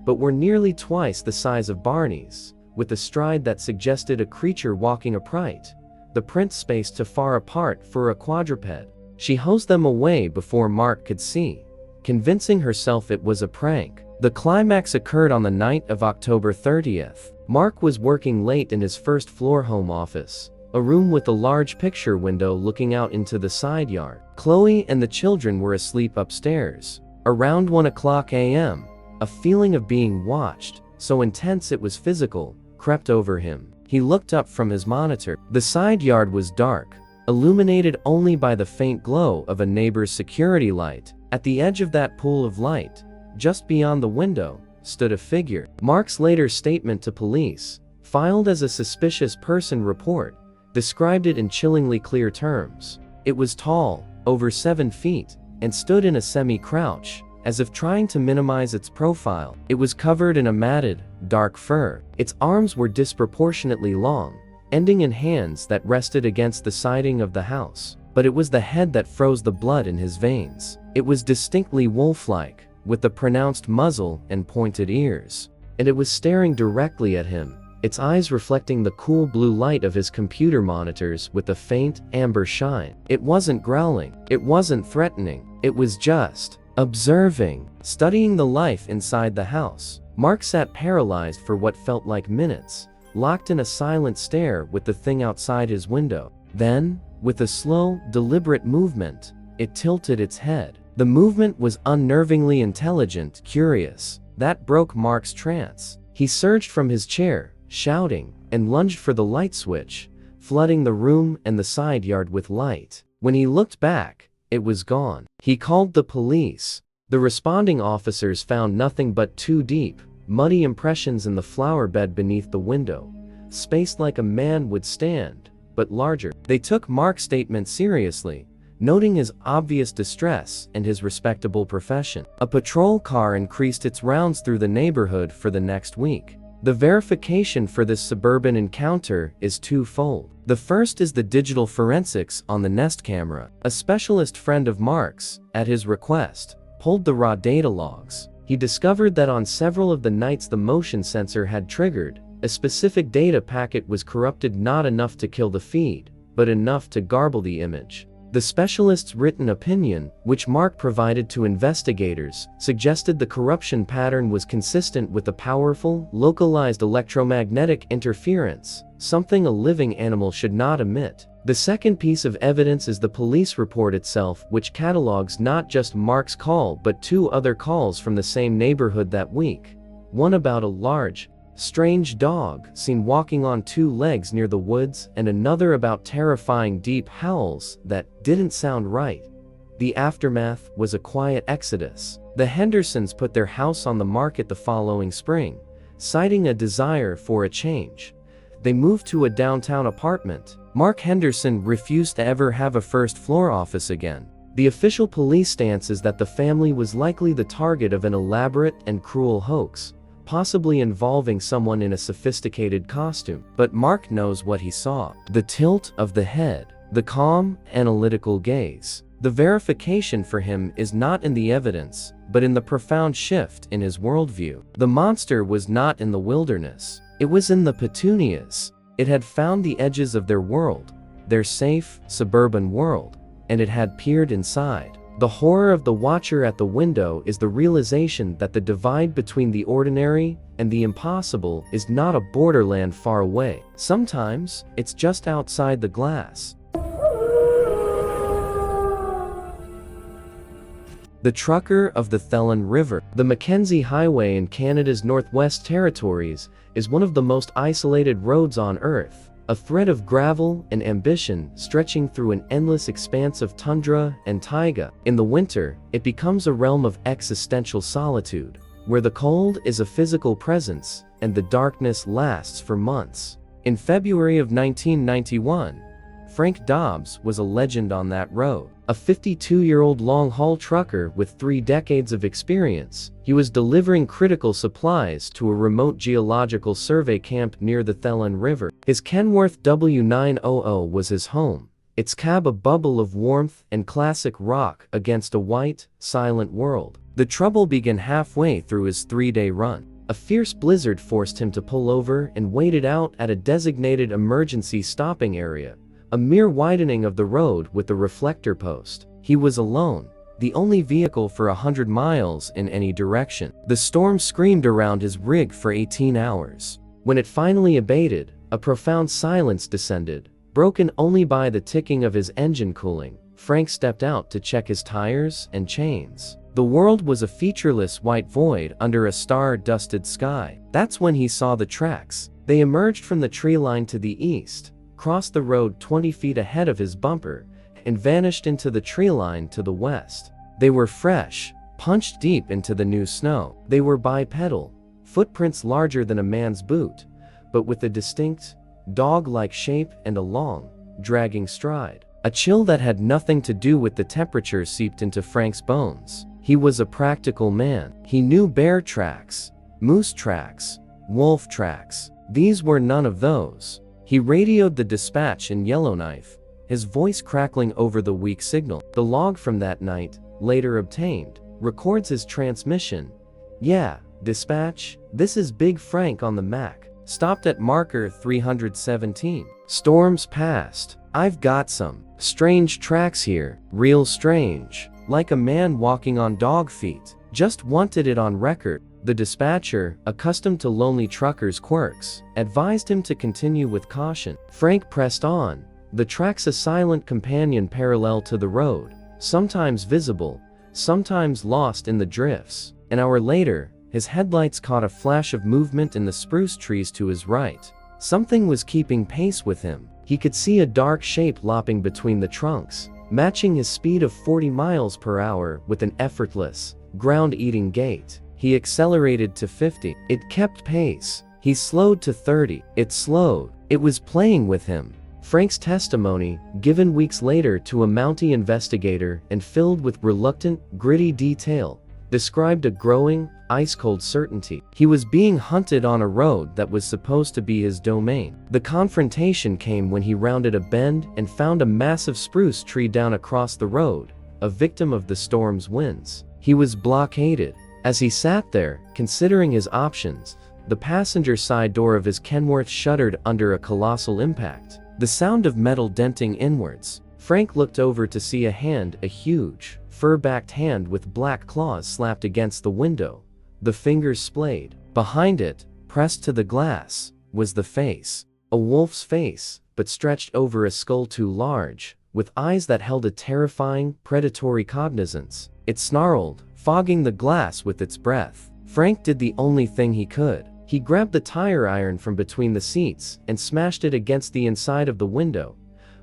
but were nearly twice the size of Barney's, with a stride that suggested a creature walking upright, the prints spaced too far apart for a quadruped. She hosed them away before Mark could see, convincing herself it was a prank. The climax occurred on the night of October 30th. Mark was working late in his first-floor home office, a room with a large picture window looking out into the side yard. Chloe and the children were asleep upstairs. Around 1:00 a.m., a feeling of being watched, so intense it was physical, crept over him. He looked up from his monitor. The side yard was dark, illuminated only by the faint glow of a neighbor's security light. At the edge of that pool of light, just beyond the window, stood a figure. Mark's later statement to police, filed as a suspicious person report, described it in chillingly clear terms. It was tall, over 7 feet, and stood in a semi-crouch, as if trying to minimize its profile. It was covered in a matted, dark fur. Its arms were disproportionately long, ending in hands that rested against the siding of the house. But it was the head that froze the blood in his veins. It was distinctly wolf-like, with a pronounced muzzle and pointed ears. And it was staring directly at him, its eyes reflecting the cool blue light of his computer monitors with a faint, amber shine. It wasn't growling. It wasn't threatening. It was just observing, studying the life inside the house. Mark sat paralyzed for what felt like minutes, locked in a silent stare with the thing outside his window. Then, with a slow, deliberate movement, it tilted its head. The movement was unnervingly intelligent, curious. That broke Mark's trance. He surged from his chair, shouting, and lunged for the light switch, flooding the room and the side yard with light. When he looked back, it was gone. He called the police. The responding officers found nothing but 2 deep, muddy impressions in the flower bed beneath the window, spaced like a man would stand, but larger. They took Mark's statement seriously, noting his obvious distress and his respectable profession. A patrol car increased its rounds through the neighborhood for the next week. The verification for this suburban encounter is twofold. The first is the digital forensics on the Nest camera. A specialist friend of Mark's, at his request, pulled the raw data logs. He discovered that on several of the nights the motion sensor had triggered, a specific data packet was corrupted, not enough to kill the feed, but enough to garble the image. The specialist's written opinion, which Mark provided to investigators, suggested the corruption pattern was consistent with a powerful, localized electromagnetic interference, something a living animal should not emit. The second piece of evidence is the police report itself, which catalogs not just Mark's call but 2 other calls from the same neighborhood that week. One about a large, strange dog seen walking on 2 legs near the woods, and another about terrifying deep howls that didn't sound right. The aftermath was a quiet exodus. The Hendersons put their house on the market the following spring, citing a desire for a change. They moved to a downtown apartment. Mark Henderson refused to ever have a first-floor office again. The official police stance is that the family was likely the target of an elaborate and cruel hoax, possibly involving someone in a sophisticated costume. But Mark knows what he saw. The tilt of the head, the calm, analytical gaze. The verification for him is not in the evidence, but in the profound shift in his worldview. The monster was not in the wilderness. It was in the petunias. It had found the edges of their world, their safe, suburban world, and it had peered inside. The horror of the watcher at the window is the realization that the divide between the ordinary and the impossible is not a borderland far away. Sometimes, it's just outside the glass. The Trucker of the Thelen River. The Mackenzie Highway in Canada's Northwest Territories is one of the most isolated roads on Earth, a thread of gravel and ambition stretching through an endless expanse of tundra and taiga. In the winter, it becomes a realm of existential solitude, where the cold is a physical presence and the darkness lasts for months. In February of 1991, Frank Dobbs was a legend on that road. A 52-year-old long-haul trucker with 3 decades of experience, he was delivering critical supplies to a remote geological survey camp near the Thelen River. His Kenworth W900 was his home, its cab a bubble of warmth and classic rock against a white, silent world. The trouble began halfway through his 3-day run. A fierce blizzard forced him to pull over and wait it out at a designated emergency stopping area, a mere widening of the road with a reflector post. He was alone, the only vehicle for 100 miles in any direction. The storm screamed around his rig for 18 hours. When it finally abated, a profound silence descended, broken only by the ticking of his engine cooling. Frank stepped out to check his tires and chains. The world was a featureless white void under a star-dusted sky. That's when he saw the tracks. They emerged from the tree line to the east, crossed the road 20 feet ahead of his bumper, and vanished into the tree line to the west. They were fresh, punched deep into the new snow. They were bipedal, footprints larger than a man's boot, but with a distinct, dog-like shape and a long, dragging stride. A chill that had nothing to do with the temperature seeped into Frank's bones. He was a practical man. He knew bear tracks, moose tracks, wolf tracks. These were none of those. He radioed the dispatch in Yellowknife, his voice crackling over the weak signal. The log from that night, later obtained, records his transmission. "Yeah, dispatch, this is Big Frank on the Mac. Stopped at marker 317. Storms past. I've got some strange tracks here. Real strange. Like a man walking on dog feet. Just wanted it on record." The dispatcher, accustomed to lonely truckers' quirks, advised him to continue with caution. Frank pressed on, the tracks a silent companion parallel to the road, sometimes visible, sometimes lost in the drifts. An hour later, his headlights caught a flash of movement in the spruce trees to his right. Something was keeping pace with him. He could see a dark shape lopping between the trunks, matching his speed of 40 miles per hour with an effortless, ground-eating gait. He accelerated to 50. It kept pace. He slowed to 30. It slowed. It was playing with him. Frank's testimony, given weeks later to a Mountie investigator and filled with reluctant, gritty detail, described a growing, ice-cold certainty. He was being hunted on a road that was supposed to be his domain. The confrontation came when he rounded a bend and found a massive spruce tree down across the road, a victim of the storm's winds. He was blockaded. As he sat there, considering his options, the passenger side door of his Kenworth shuddered under a colossal impact. The sound of metal denting inwards. Frank looked over to see a hand, a huge, fur-backed hand with black claws slapped against the window. The fingers splayed. Behind it, pressed to the glass, was the face. A wolf's face, but stretched over a skull too large, with eyes that held a terrifying, predatory cognizance. It snarled, fogging the glass with its breath. Frank did the only thing he could. He grabbed the tire iron from between the seats and smashed it against the inside of the window,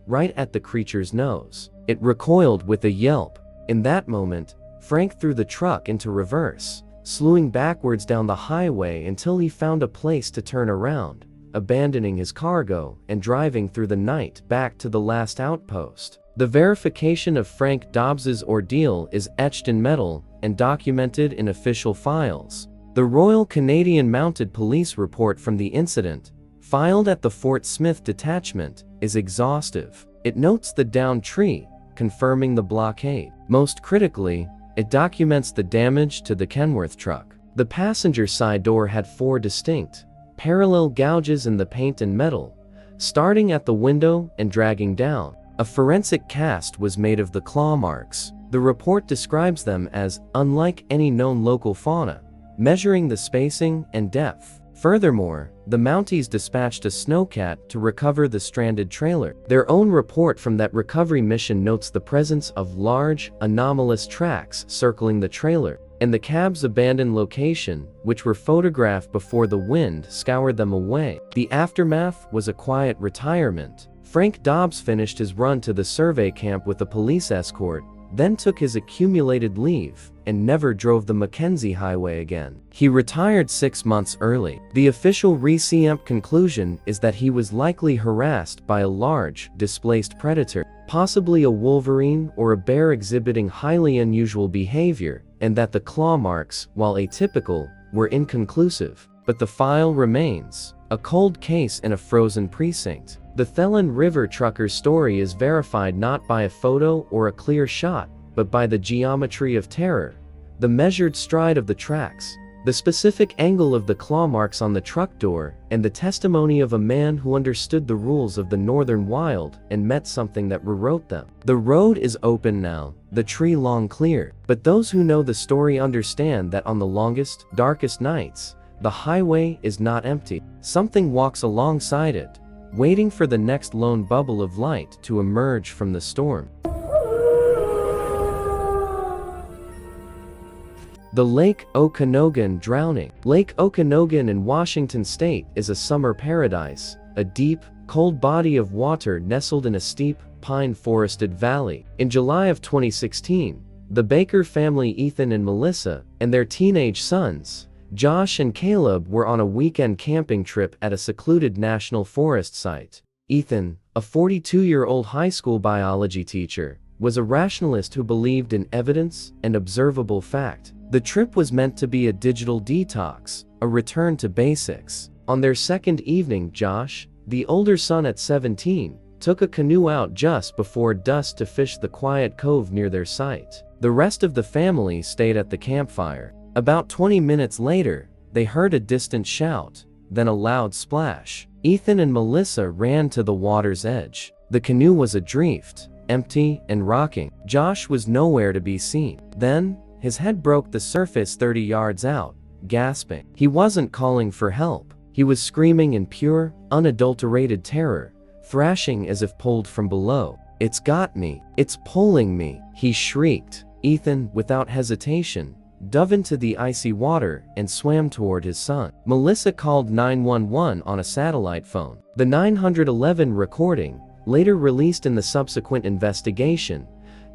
right at the creature's nose. It recoiled with a yelp. In that moment, Frank threw the truck into reverse, slewing backwards down the highway until he found a place to turn around, abandoning his cargo and driving through the night back to the last outpost. The verification of Frank Dobbs's ordeal is etched in metal and documented in official files. The Royal Canadian Mounted Police report from the incident, filed at the Fort Smith detachment, is exhaustive. It notes the downed tree, confirming the blockade. Most critically, it documents the damage to the Kenworth truck. The passenger side door had 4 distinct, parallel gouges in the paint and metal, starting at the window and dragging down. A forensic cast was made of the claw marks. The report describes them as unlike any known local fauna, measuring the spacing and depth. Furthermore, the Mounties dispatched a snowcat to recover the stranded trailer. Their own report from that recovery mission notes the presence of large, anomalous tracks circling the trailer, and the cab's abandoned location, which were photographed before the wind scoured them away. The aftermath was a quiet retirement. Frank Dobbs finished his run to the survey camp with a police escort, then took his accumulated leave, and never drove the Mackenzie Highway again. He retired 6 months early. The official RCMP conclusion is that he was likely harassed by a large, displaced predator, possibly a wolverine or a bear exhibiting highly unusual behavior, and that the claw marks, while atypical, were inconclusive. But the file remains, a cold case in a frozen precinct. The Thelen River trucker's story is verified not by a photo or a clear shot, but by the geometry of terror, the measured stride of the tracks, the specific angle of the claw marks on the truck door, and the testimony of a man who understood the rules of the northern wild and met something that rewrote them. The road is open now, the tree long cleared, but those who know the story understand that on the longest, darkest nights, the highway is not empty. Something walks alongside it, waiting for the next lone bubble of light to emerge from the storm. The Lake Okanogan drowning. Lake Okanogan in Washington State is a summer paradise, a deep, cold body of water nestled in a steep, pine-forested valley. In July of 2016, the Baker family, Ethan and Melissa, and their teenage sons, Josh and Caleb, were on a weekend camping trip at a secluded national forest site. Ethan, a 42-year-old high school biology teacher, was a rationalist who believed in evidence and observable fact. The trip was meant to be a digital detox, a return to basics. On their second evening, Josh, the older son at 17, took a canoe out just before dusk to fish the quiet cove near their site. The rest of the family stayed at the campfire. About 20 minutes later, they heard a distant shout, then a loud splash. Ethan and Melissa ran to the water's edge. The canoe was adrift, empty and rocking. Josh was nowhere to be seen. Then, his head broke the surface 30 yards out, gasping. He wasn't calling for help. He was screaming in pure, unadulterated terror, thrashing as if pulled from below. "It's got me! It's pulling me!" he shrieked. Ethan, without hesitation, dove into the icy water and swam toward his son. Melissa called 911 on a satellite phone. The 911 recording, later released in the subsequent investigation,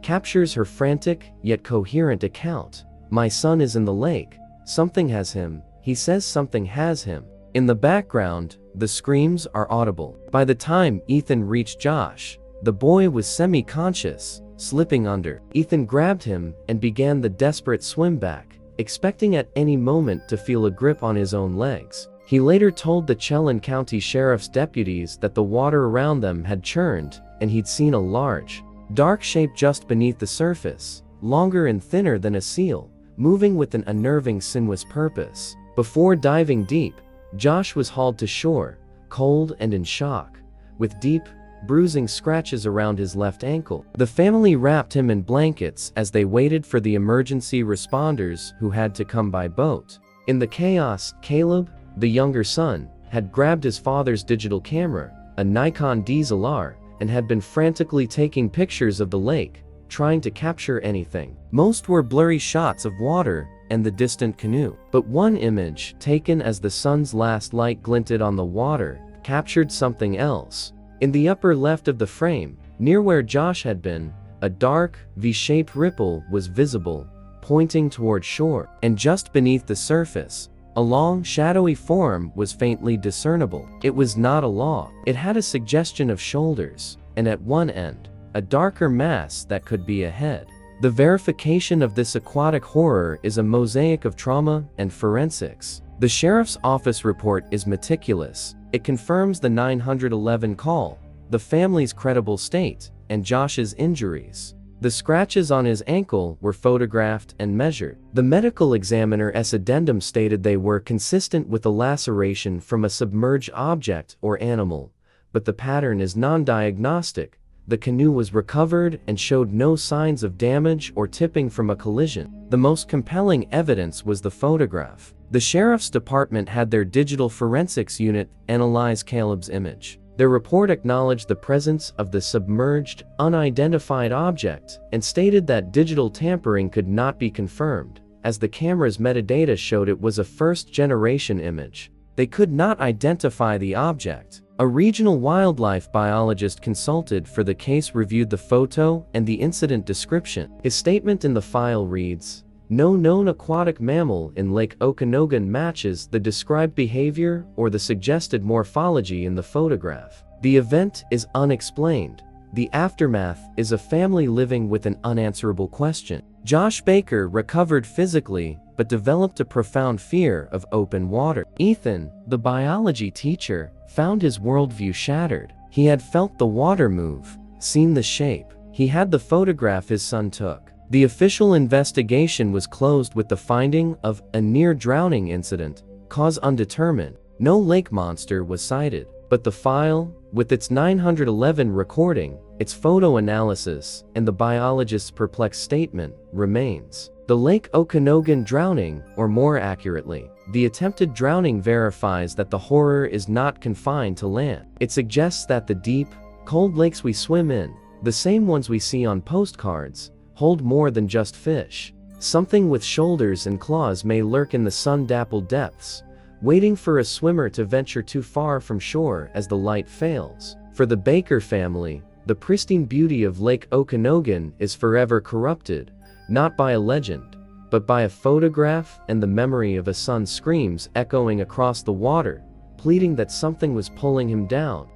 captures her frantic yet coherent account. "My son is in the lake. Something has him. He says something has him. In the background, the screams are audible. By the time Ethan reached Josh, the boy was semi-conscious, slipping under. Ethan grabbed him and began the desperate swim back, expecting at any moment to feel a grip on his own legs. He later told the Chelan County Sheriff's deputies that the water around them had churned, and he'd seen a large, dark shape just beneath the surface, longer and thinner than a seal, moving with an unnerving sinuous purpose. Before diving deep, Josh was hauled to shore, cold and in shock, with deep, bruising scratches around his left ankle. The family wrapped him in blankets as they waited for the emergency responders who had to come by boat. In the chaos, Caleb, the younger son, had grabbed his father's digital camera, a Nikon DSLR, and had been frantically taking pictures of the lake, trying to capture anything. Most were blurry shots of water and the distant canoe. But one image, taken as the sun's last light glinted on the water, captured something else. In the upper left of the frame, near where Josh had been, a dark, V-shaped ripple was visible, pointing toward shore. And just beneath the surface, a long, shadowy form was faintly discernible. It was not a log. It had a suggestion of shoulders, and at one end, a darker mass that could be a head. The verification of this aquatic horror is a mosaic of trauma and forensics. The sheriff's office report is meticulous. It confirms the 911 call, the family's credible state, and Josh's injuries. The scratches on his ankle were photographed and measured. The medical examiner's addendum stated they were consistent with a laceration from a submerged object or animal, but the pattern is non-diagnostic. The canoe was recovered and showed no signs of damage or tipping from a collision. The most compelling evidence was the photograph. The sheriff's department had their digital forensics unit analyze Caleb's image. Their report acknowledged the presence of the submerged, unidentified object and stated that digital tampering could not be confirmed, as the camera's metadata showed it was a first-generation image. They could not identify the object. A regional wildlife biologist consulted for the case reviewed the photo and the incident description. His statement in the file reads, "No known aquatic mammal in Lake Okanogan matches the described behavior or the suggested morphology in the photograph. The event is unexplained. The aftermath is a family living with an unanswerable question." Josh Baker recovered physically, but developed a profound fear of open water. Ethan, the biology teacher, found his worldview shattered. He had felt the water move, seen the shape. He had the photograph his son took. The official investigation was closed with the finding of a near-drowning incident, cause undetermined. No lake monster was sighted, but the file, with its 911 recording, its photo analysis, and the biologist's perplexed statement, remains. The Lake Okanogan drowning, or more accurately, the attempted drowning, verifies that the horror is not confined to land. It suggests that the deep, cold lakes we swim in, the same ones we see on postcards, hold more than just fish. Something with shoulders and claws may lurk in the sun-dappled depths, waiting for a swimmer to venture too far from shore as the light fails. For the Baker family, the pristine beauty of Lake Okanogan is forever corrupted, not by a legend, but by a photograph and the memory of a son's screams echoing across the water, pleading that something was pulling him down.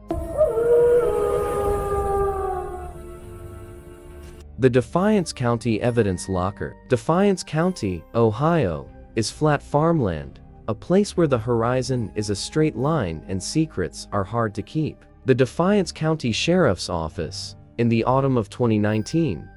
The Defiance County Evidence Locker. Defiance County, Ohio, is flat farmland, a place where the horizon is a straight line and secrets are hard to keep. The Defiance County Sheriff's Office, in the autumn of 2019,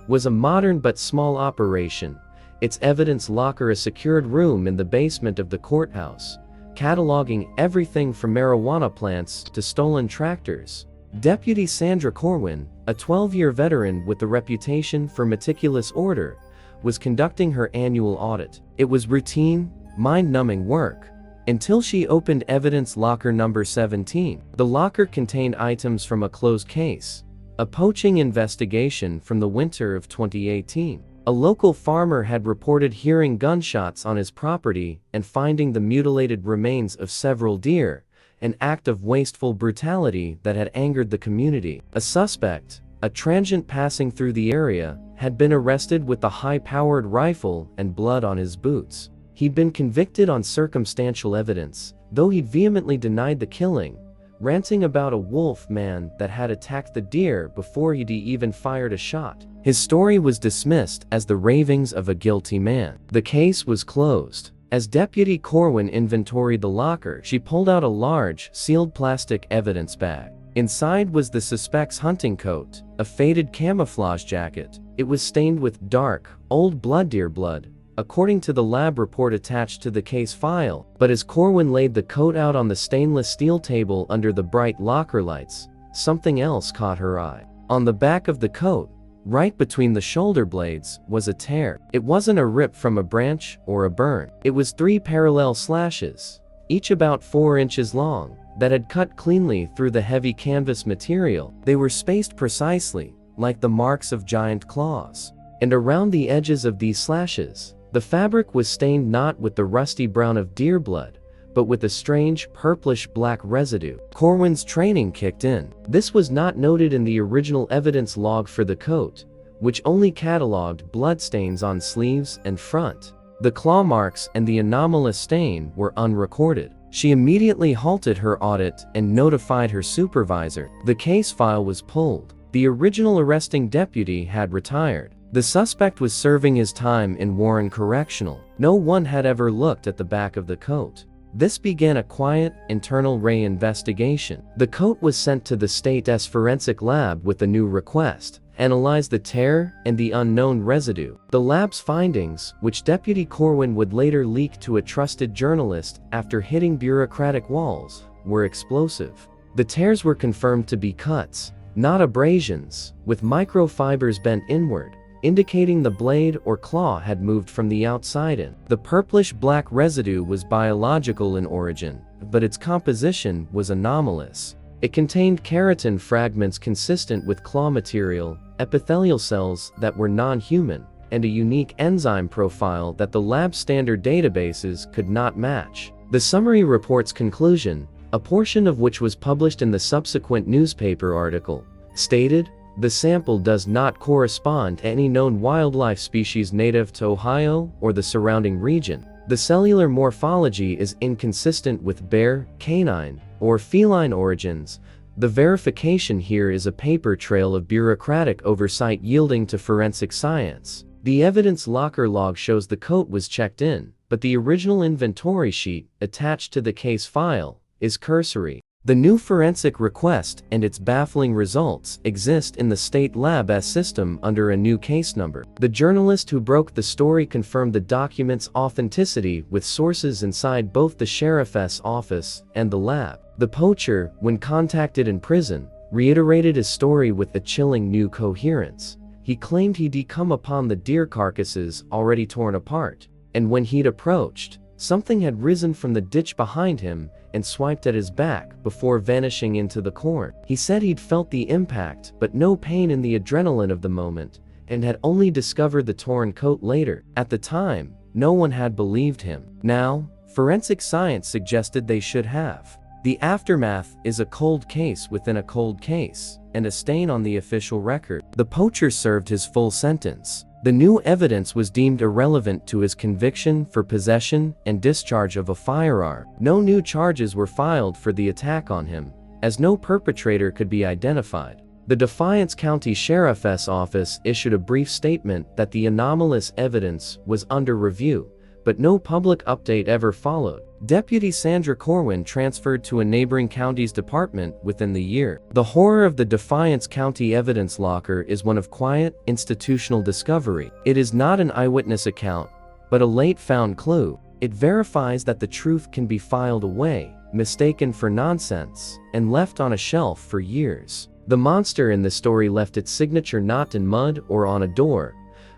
was a modern but small operation. Its evidence locker, a secured room in the basement of the courthouse, cataloging everything from marijuana plants to stolen tractors. Deputy Sandra Corwin, a 12-year veteran with a reputation for meticulous order, was conducting her annual audit. It was routine, mind-numbing work, until she opened evidence locker number 17. The locker contained items from a closed case, a poaching investigation from the winter of 2018. A local farmer had reported hearing gunshots on his property and finding the mutilated remains of several deer, an act of wasteful brutality that had angered the community. A suspect, a transient passing through the area, had been arrested with a high-powered rifle and blood on his boots. He'd been convicted on circumstantial evidence, though he'd vehemently denied the killing, ranting about a wolf man that had attacked the deer before he'd even fired a shot. His story was dismissed as the ravings of a guilty man. The case was closed. As Deputy Corwin inventoried the locker, she pulled out a large, sealed plastic evidence bag. Inside was the suspect's hunting coat, a faded camouflage jacket. It was stained with dark, old deer blood, according to the lab report attached to the case file. But as Corwin laid the coat out on the stainless steel table under the bright locker lights, something else caught her eye. On the back of the coat, right between the shoulder blades, was a tear. It wasn't a rip from a branch or a burn. It was 3 parallel slashes, each about 4 inches long, that had cut cleanly through the heavy canvas material. They were spaced precisely, like the marks of giant claws. And around the edges of these slashes, the fabric was stained not with the rusty brown of deer blood, but with a strange purplish-black residue. Corwin's training kicked in. This was not noted in the original evidence log for the coat, which only catalogued bloodstains on sleeves and front. The claw marks and the anomalous stain were unrecorded. She immediately halted her audit and notified her supervisor. The case file was pulled. The original arresting deputy had retired. The suspect was serving his time in Warren Correctional. No one had ever looked at the back of the coat. This began a quiet, internal Ray investigation. The coat was sent to the state's forensic lab with a new request: analyze the tear and the unknown residue. The lab's findings, which Deputy Corwin would later leak to a trusted journalist after hitting bureaucratic walls, were explosive. The tears were confirmed to be cuts, not abrasions, with microfibers bent inward, indicating the blade or claw had moved from the outside in. The purplish-black residue was biological in origin, but its composition was anomalous. It contained keratin fragments consistent with claw material, epithelial cells that were non-human, and a unique enzyme profile that the lab standard databases could not match. The summary report's conclusion, a portion of which was published in the subsequent newspaper article, stated, "The sample does not correspond to any known wildlife species native to Ohio or the surrounding region. The cellular morphology is inconsistent with bear, canine, or feline origins. The verification here is a paper trail of bureaucratic oversight yielding to forensic science." The evidence locker log shows the coat was checked in, but the original inventory sheet, attached to the case file, is cursory. The new forensic request and its baffling results exist in the state lab's system under a new case number. The journalist who broke the story confirmed the document's authenticity with sources inside both the sheriff's office and the lab. The poacher, when contacted in prison, reiterated his story with a chilling new coherence. He claimed he'd come upon the deer carcasses already torn apart, and when he'd approached, something had risen from the ditch behind him and swiped at his back before vanishing into the corn. He said he'd felt the impact but no pain in the adrenaline of the moment, and had only discovered the torn coat later. At the time, no one had believed him. Now, forensic science suggested they should have. The aftermath is a cold case within a cold case, and a stain on the official record. The poacher served his full sentence. The new evidence was deemed irrelevant to his conviction for possession and discharge of a firearm. No new charges were filed for the attack on him, as no perpetrator could be identified. The Defiance County Sheriff's Office issued a brief statement that the anomalous evidence was under review, but no public update ever followed. Deputy Sandra Corwin transferred to a neighboring county's department within the year. The horror of the Defiance County evidence locker is one of quiet, institutional discovery. It is not an eyewitness account, but a late-found clue. It verifies that the truth can be filed away, mistaken for nonsense, and left on a shelf for years. The monster in the story left its signature not in mud or on a door,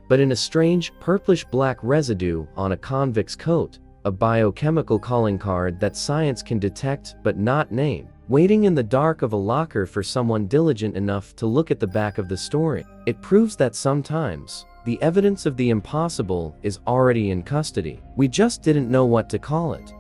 but in a strange, purplish-black residue on a convict's coat, a biochemical calling card that science can detect but not name, waiting in the dark of a locker for someone diligent enough to look at the back of the story. It proves that sometimes, the evidence of the impossible is already in custody. We just didn't know what to call it.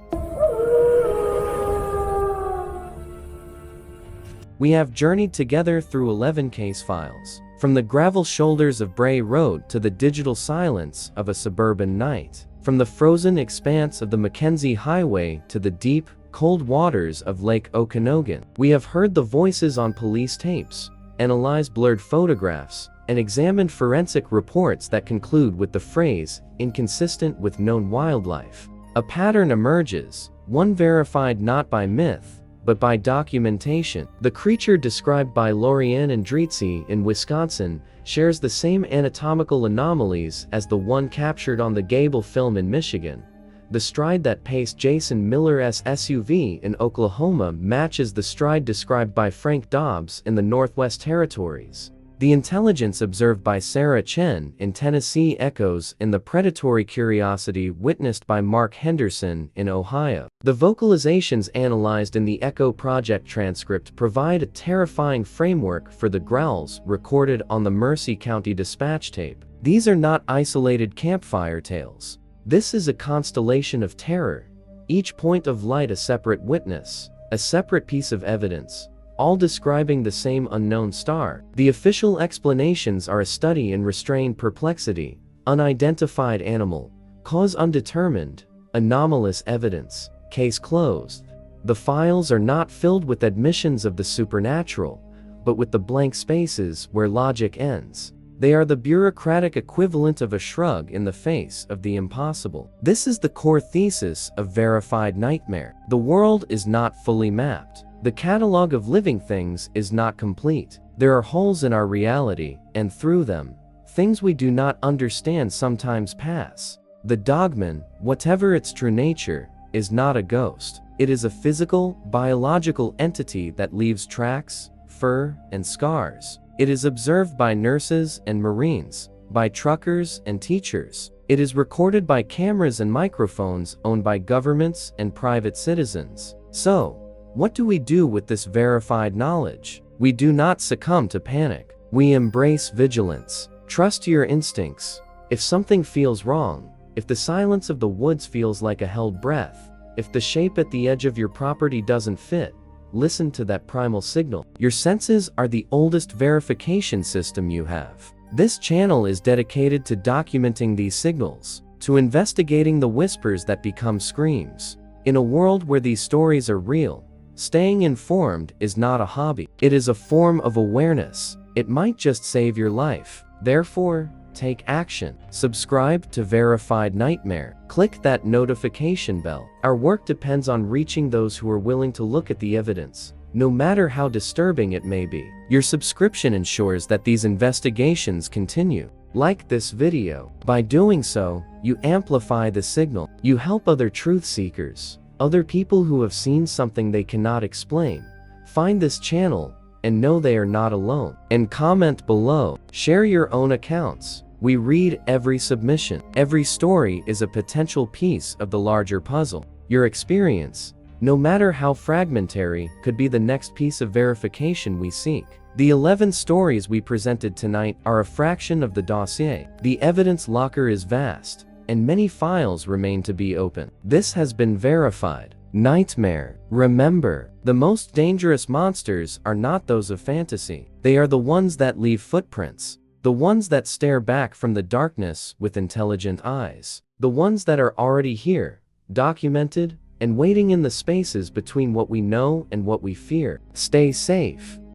We have journeyed together through 11 case files, from the gravel shoulders of Bray Road to the digital silence of a suburban night. From the frozen expanse of the Mackenzie Highway to the deep, cold waters of Lake Okanogan. We have heard the voices on police tapes, analyzed blurred photographs, and examined forensic reports that conclude with the phrase, inconsistent with known wildlife. A pattern emerges, one verified not by myth, but by documentation. The creature described by Lorianne Andrizzi in Wisconsin shares the same anatomical anomalies as the one captured on the Gable film in Michigan. The stride that paced Jason Miller's SUV in Oklahoma matches the stride described by Frank Dobbs in the Northwest Territories. The intelligence observed by Sarah Chen in Tennessee echoes in the predatory curiosity witnessed by Mark Henderson in Ohio. The vocalizations analyzed in the Echo Project transcript provide a terrifying framework for the growls recorded on the Mercer County dispatch tape. These are not isolated campfire tales. This is a constellation of terror, each point of light a separate witness, a separate piece of evidence, all describing the same unknown star. The official explanations are a study in restrained perplexity, unidentified animal, cause undetermined, anomalous evidence, case closed. The files are not filled with admissions of the supernatural, but with the blank spaces where logic ends. They are the bureaucratic equivalent of a shrug in the face of the impossible. This is the core thesis of Verified Nightmare. The world is not fully mapped. The catalog of living things is not complete. There are holes in our reality, and through them, things we do not understand sometimes pass. The Dogman, whatever its true nature, is not a ghost. It is a physical, biological entity that leaves tracks, fur, and scars. It is observed by nurses and Marines, by truckers and teachers. It is recorded by cameras and microphones owned by governments and private citizens. So, what do we do with this verified knowledge? We do not succumb to panic. We embrace vigilance. Trust your instincts. If something feels wrong, if the silence of the woods feels like a held breath, if the shape at the edge of your property doesn't fit, listen to that primal signal. Your senses are the oldest verification system you have. This channel is dedicated to documenting these signals, to investigating the whispers that become screams. In a world where these stories are real, staying informed is not a hobby. It is a form of awareness. It might just save your life. Therefore, take action. Subscribe to Verified Nightmare. Click that notification bell. Our work depends on reaching those who are willing to look at the evidence, no matter how disturbing it may be. Your subscription ensures that these investigations continue. Like this video. By doing so, you amplify the signal. You help other truth seekers, other people who have seen something they cannot explain, find this channel and know they are not alone. And comment below. Share your own accounts. We read every submission. Every story is a potential piece of the larger puzzle. Your experience, no matter how fragmentary, could be the next piece of verification we seek. The 11 stories we presented tonight are a fraction of the dossier. The evidence locker is vast, and many files remain to be opened. This has been Verified Nightmare. Remember, the most dangerous monsters are not those of fantasy. They are the ones that leave footprints, the ones that stare back from the darkness with intelligent eyes, the ones that are already here, documented, and waiting in the spaces between what we know and what we fear. Stay safe.